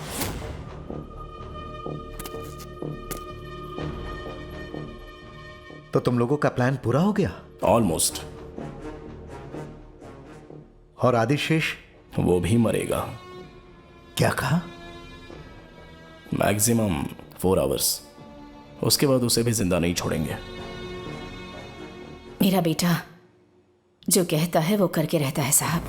तो तुम लोगों का प्लान पूरा हो गया? ऑलमोस्ट। और आदिशेष? वो भी मरेगा। क्या कहा? मैक्सिमम 4 आवर्स, उसके बाद उसे भी जिंदा नहीं छोड़ेंगे। मेरा बेटा जो कहता है वो करके रहता है साहब।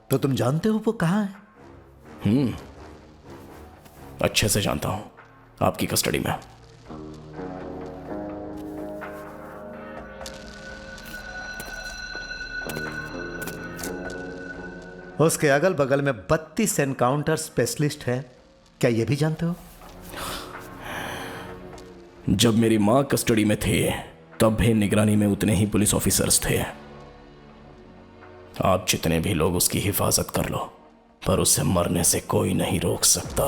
तो तुम जानते हो वो कहां है? अच्छे से जानता हूं, आपकी कस्टडी में। उसके अगल बगल में 32 एनकाउंटर स्पेशलिस्ट है। क्या ये भी जानते हो? जब मेरी माँ कस्टडी में थे तब भी निगरानी में उतने ही पुलिस ऑफिसर्स थे। आप जितने भी लोग उसकी हिफाजत कर लो, पर उसे मरने से कोई नहीं रोक सकता।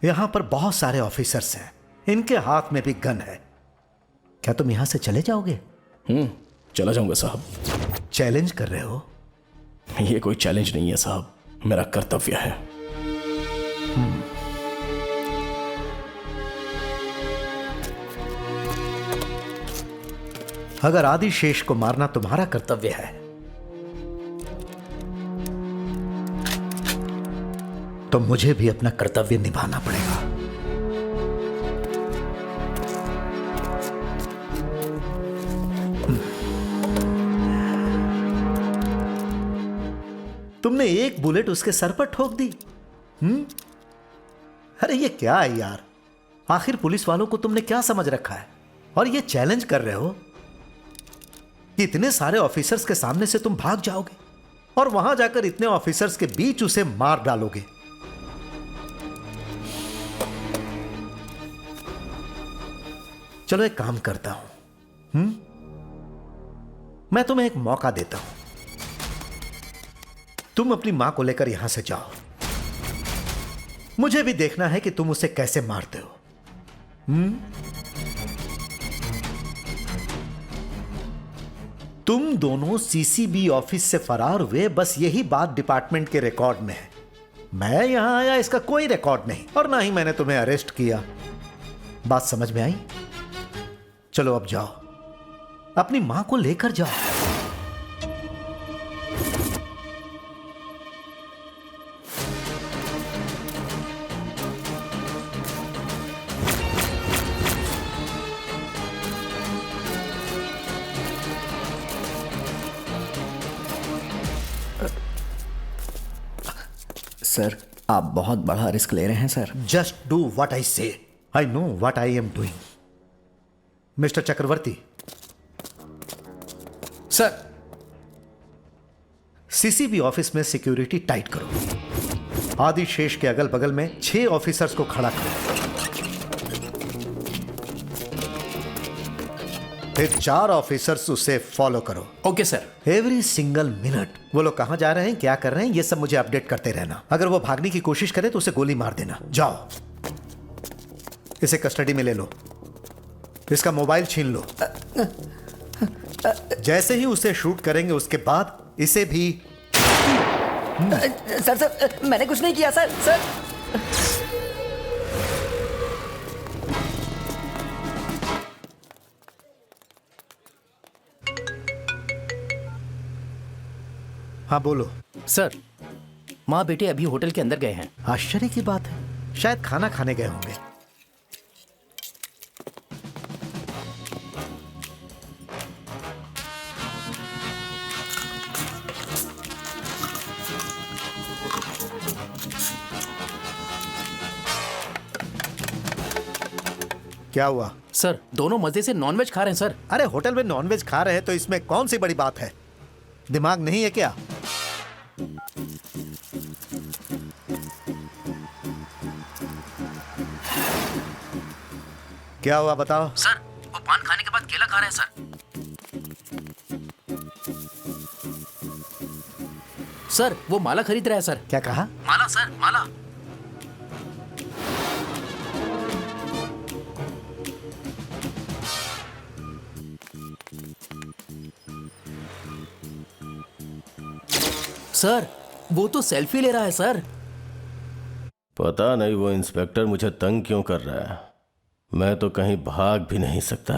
यहां पर बहुत सारे ऑफिसर्स हैं, इनके हाथ में भी गन है। क्या तुम यहां से चले जाओगे? चला जाऊंगा साहब। चैलेंज कर रहे हो? ये कोई चैलेंज नहीं है साहब, मेरा कर्तव्य है। अगर आदिशेष को मारना तुम्हारा कर्तव्य है तो मुझे भी अपना कर्तव्य निभाना पड़ेगा। तुमने एक बुलेट उसके सर पर ठोक दी। अरे ये क्या है यार? आखिर पुलिस वालों को तुमने क्या समझ रखा है? और ये चैलेंज कर रहे हो कि इतने सारे ऑफिसर्स के सामने से तुम भाग जाओगे और वहां जाकर इतने ऑफिसर्स के बीच उसे मार डालोगे। चलो एक काम करता हूं, मैं तुम्हें एक मौका देता हूं। तुम अपनी मां को लेकर यहां से जाओ। मुझे भी देखना है कि तुम उसे कैसे मारते हो। तुम दोनों सीसीबी ऑफिस से फरार हुए, बस यही बात डिपार्टमेंट के रिकॉर्ड में है। मैं यहां आया इसका कोई रिकॉर्ड नहीं, और ना ही मैंने तुम्हें अरेस्ट किया। बात समझ में आई? चलो अब जाओ, अपनी मां को लेकर जाओ। सर, आप बहुत बड़ा रिस्क ले रहे हैं sir. Just do what I say. I know what I am doing. Mister Chakravarti, sir. CCB office में सिक्योरिटी टाइट करो। आदिशेष के अगल बगल में 6 ऑफिसर्स को खड़ा करो। फिर 4 ऑफिसर्स उसे फॉलो करो। Okay sir. Every single minute वो लोग कहां जा रहे हैं, क्या कर रहे हैं, ये सब मुझे अपडेट करते रहना। अगर वो भागने की कोशिश करे तो उसे गोली मार देना। जाओ, इसे कस्टडी में ले लो, इसका मोबाइल छीन लो। जैसे ही उसे शूट करेंगे उसके बाद इसे भी। सर, मैंने कुछ नहीं किया सर। हाँ बोलो। सर, माँ बेटे अभी होटल के अंदर गए हैं। आश्चर्य की बात है, शायद खाना खाने गए होंगे। क्या हुआ? सर, दोनों मजे से नॉनवेज खा रहे हैं सर। अरे होटल में नॉनवेज खा रहे हैं तो इसमें कौन सी बड़ी बात है? दिमाग नहीं है क्या? क्या हुआ बताओ। सर, वो पान खाने के बाद केला खा रहे हैं सर। सर, वो माला खरीद रहा है सर। क्या कहा? माला सर, माला। सर, वो तो सेल्फी ले रहा है सर। पता नहीं वो इंस्पेक्टर मुझे तंग क्यों कर रहा है। मैं तो कहीं भाग भी नहीं सकता।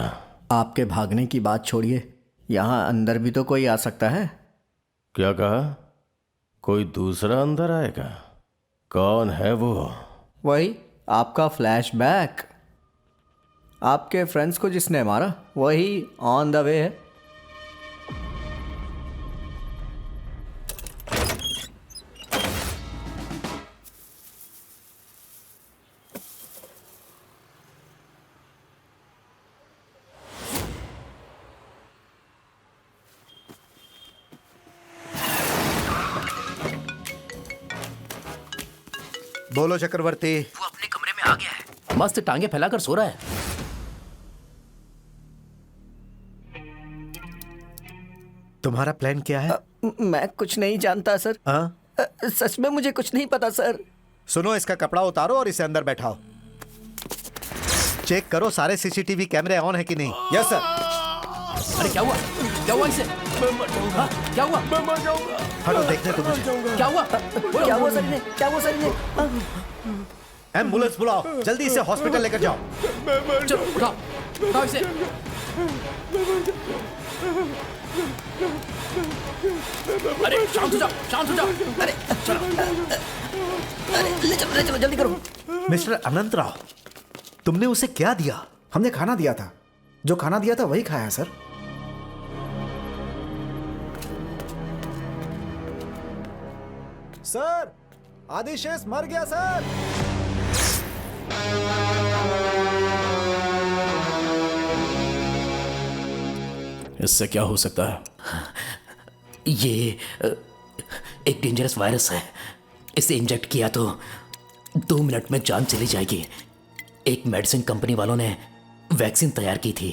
आपके भागने की बात छोड़िए, यहाँ अंदर भी तो कोई आ सकता है। क्या कहा? कोई दूसरा अंदर आएगा? कौन है वो? वही आपका फ्लैशबैक। आपके फ्रेंड्स को जिसने मारा वही ऑन द वे है। बोलो चक्रवर्ती। वो अपने कमरे में आ गया है, मस्त टांगे फैलाकर सो रहा है। तुम्हारा प्लान क्या है? मैं कुछ नहीं जानता सर। हाँ? सच में मुझे कुछ नहीं पता सर। सुनो, इसका कपड़ा उतारो और इसे अंदर बैठाओ। चेक करो सारे सीसीटीवी कैमरे ऑन है कि नहीं। Yes sir. अरे क्या हुआ? क्या हुआ इसे? हाँ, क्या हुआ? मैं मर जाऊंगा। हटो, देखने तो मुझे। क्या हुआ? क्या हुआ सर ने? क्या हुआ सर ने? एम्बुलेंस बुलाओ, जल्दी इसे हॉस्पिटल लेकर जाओ। चलो उठाओ, उठाओ इसे। अरे शांत हो जाओ, शांत हो जाओ। अरे चलो, अरे ले चलो जल्दी करो। मिस्टर अनंत राव, तुमने उसे क्या दिया? हमने खाना दिया था, जो खाना दिया था वही खाया सर। सर, आदिशेष मर गया सर। इससे क्या हो सकता है? ये एक डेंजरस वायरस है। इसे इंजेक्ट किया तो 2 मिनट में जान चली जाएगी। एक मेडिसिन कंपनी वालों ने वैक्सीन तैयार की थी,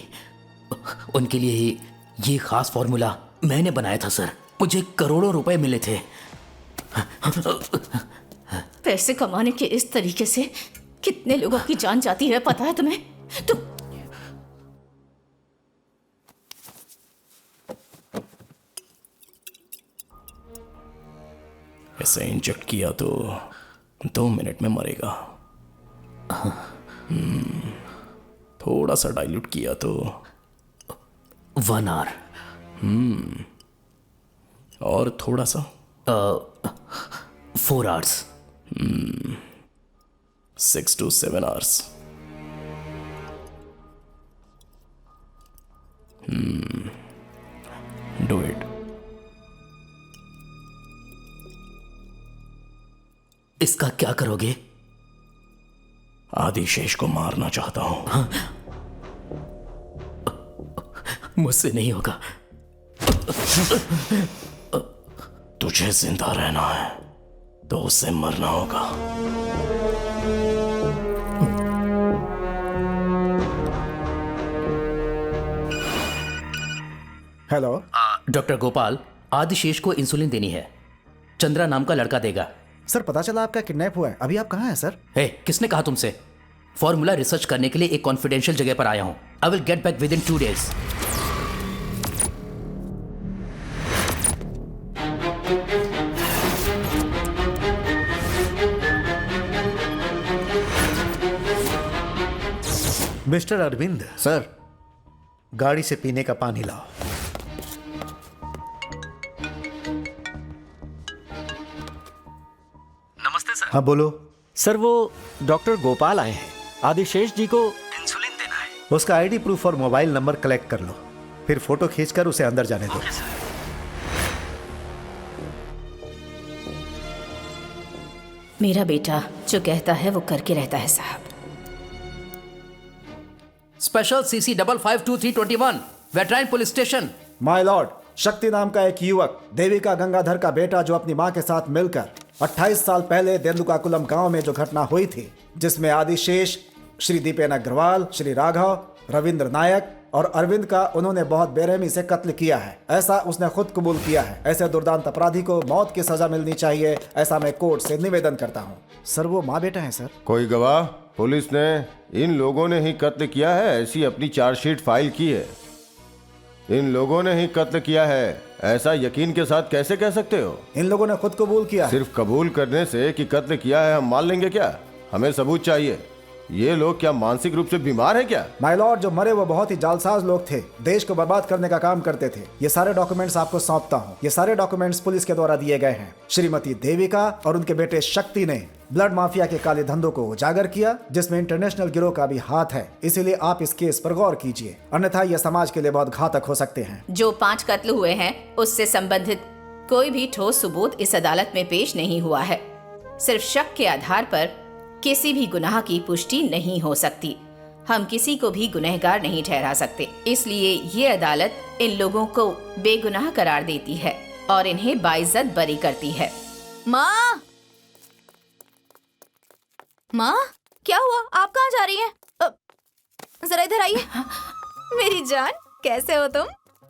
उनके लिए ही ये खास फॉर्मूला मैंने बनाया था सर। मुझे करोड़ों रुपए मिले थे। पैसे कमाने के इस तरीके से कितने लोगों की जान जाती है पता है तुम्हें? तुम इसे इंजेक्ट किया तो 2 मिनट में मरेगा। थोड़ा सा डाइल्यूट किया तो 1 आवर। और थोड़ा सा 4 hours. 6 to 7 hours। Do it। इसका क्या करोगे? आदिशेष को मारना चाहता हूं। मुझसे नहीं होगा। तुझे जिंदा रहना है तो उसे मरना होगा। हेलो डॉक्टर गोपाल, आदिशेष को इंसुलिन देनी है। चंद्रा नाम का लड़का देगा। सर, पता चला आपका किडनैप हुआ है। अभी आप कहाँ हैं सर? हे, किसने कहा तुमसे? फॉर्मूला रिसर्च करने के लिए एक कॉन्फिडेंशियल जगह पर आया हूं। I will get back within 2 days। Mister Arvind sir, गाड़ी से पीने का पानी लाओ। नमस्ते सर। हाँ बोलो। सर, वो डॉक्टर गोपाल आए हैं। आदिशेष जी को इंसुलिन देना है। उसका आईडी प्रूफ और मोबाइल नंबर कलेक्ट कर लो, फिर फोटो खींचकर उसे अंदर जाने दो। मेरा बेटा जो कहता है वो करके रहता है साहब। स्पेशल CC 552321 वेटराइन police station. My lord, Shakti नाम का एक युवक देविका गंगाधर का बेटा जो अपनी मां के साथ मिलकर 28 साल पहले देंदुकाकुलम गांव में जो घटना हुई थी, जिसमें आदिशेष, श्री दीपेन अग्रवाल, श्री राघव, रविंद्र नायक और अरविंद का उन्होंने बहुत बेरहमी से कत्ल किया है, ऐसा उसने खुद कबूल किया है। ऐसे दुर्दांत अपराधी को मौत की सजा मिलनी चाहिए, ऐसा मैं कोर्ट से निवेदन करता हूँ। सर, वो माँ बेटा है सर। कोई गवाह? पुलिस ने इन लोगों ने ही कत्ल किया है ऐसी अपनी चार्जशीट फाइल की है। इन लोगों ने ही कत्ल किया है ऐसा यकीन के साथ कैसे कह सकते हो? इन लोगों ने खुद कबूल किया है। सिर्फ कबूल करने से कि कत्ल किया है हम मान लेंगे क्या? हमें सबूत चाहिए। ये लोग क्या मानसिक रूप से बीमार हैं क्या? माय लॉर्ड, जो मरे वो बहुत ही जालसाज लोग थे, देश को बर्बाद करने का काम करते थे। ये सारे डॉक्यूमेंट्स आपको सौंपता हूँ। ये सारे डॉक्यूमेंट्स पुलिस के द्वारा दिए गए हैं। श्रीमती देविका और उनके बेटे शक्ति ने ब्लड माफिया के काले धंधों को उजागर किया, जिसमें इंटरनेशनल गिरोह का भी हाथ है। इसीलिए आप इस केस पर गौर कीजिए, अन्यथा यह समाज के लिए बहुत घातक हो सकते हैं। जो 5 कत्ल हुए हैं उससे संबंधित कोई भी ठोस सबूत इस अदालत में पेश नहीं हुआ है। सिर्फ शक के आधार पर किसी भी गुनाह की पुष्टि नहीं हो सकती। हम किसी को भी गुनहगार नहीं ठहरा सकते। इसलिए ये अदालत इन लोगों को बेगुनाह करार देती है और इन्हें बाइज्जत बरी करती है। माँ, माँ, क्या हुआ? आप कहाँ जा रही हैं? जरा इधर आइए। मेरी जान, कैसे हो तुम?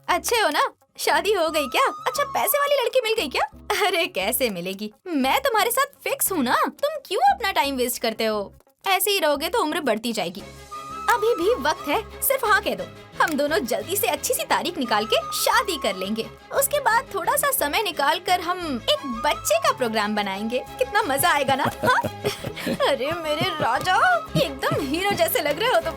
अच्छे हो ना? शादी हो गई क्या? अच्छा, पैसे वाली लड़की मिल गई क्या? अरे कैसे मिलेगी, मैं तुम्हारे साथ फिक्स हूँ ना। तुम क्यों अपना टाइम वेस्ट करते हो? ऐसे ही रहोगे तो उम्र बढ़ती जाएगी। अभी भी वक्त है, सिर्फ हाँ कह दो। हम दोनों जल्दी से अच्छी सी तारीख निकाल के शादी कर लेंगे। उसके बाद थोड़ा सा समय निकाल कर हम एक बच्चे का प्रोग्राम बनाएंगे। कितना मजा आएगा ना? हाँ? अरे मेरे राजा, एकदम हीरो जैसे लग रहे हो तुम।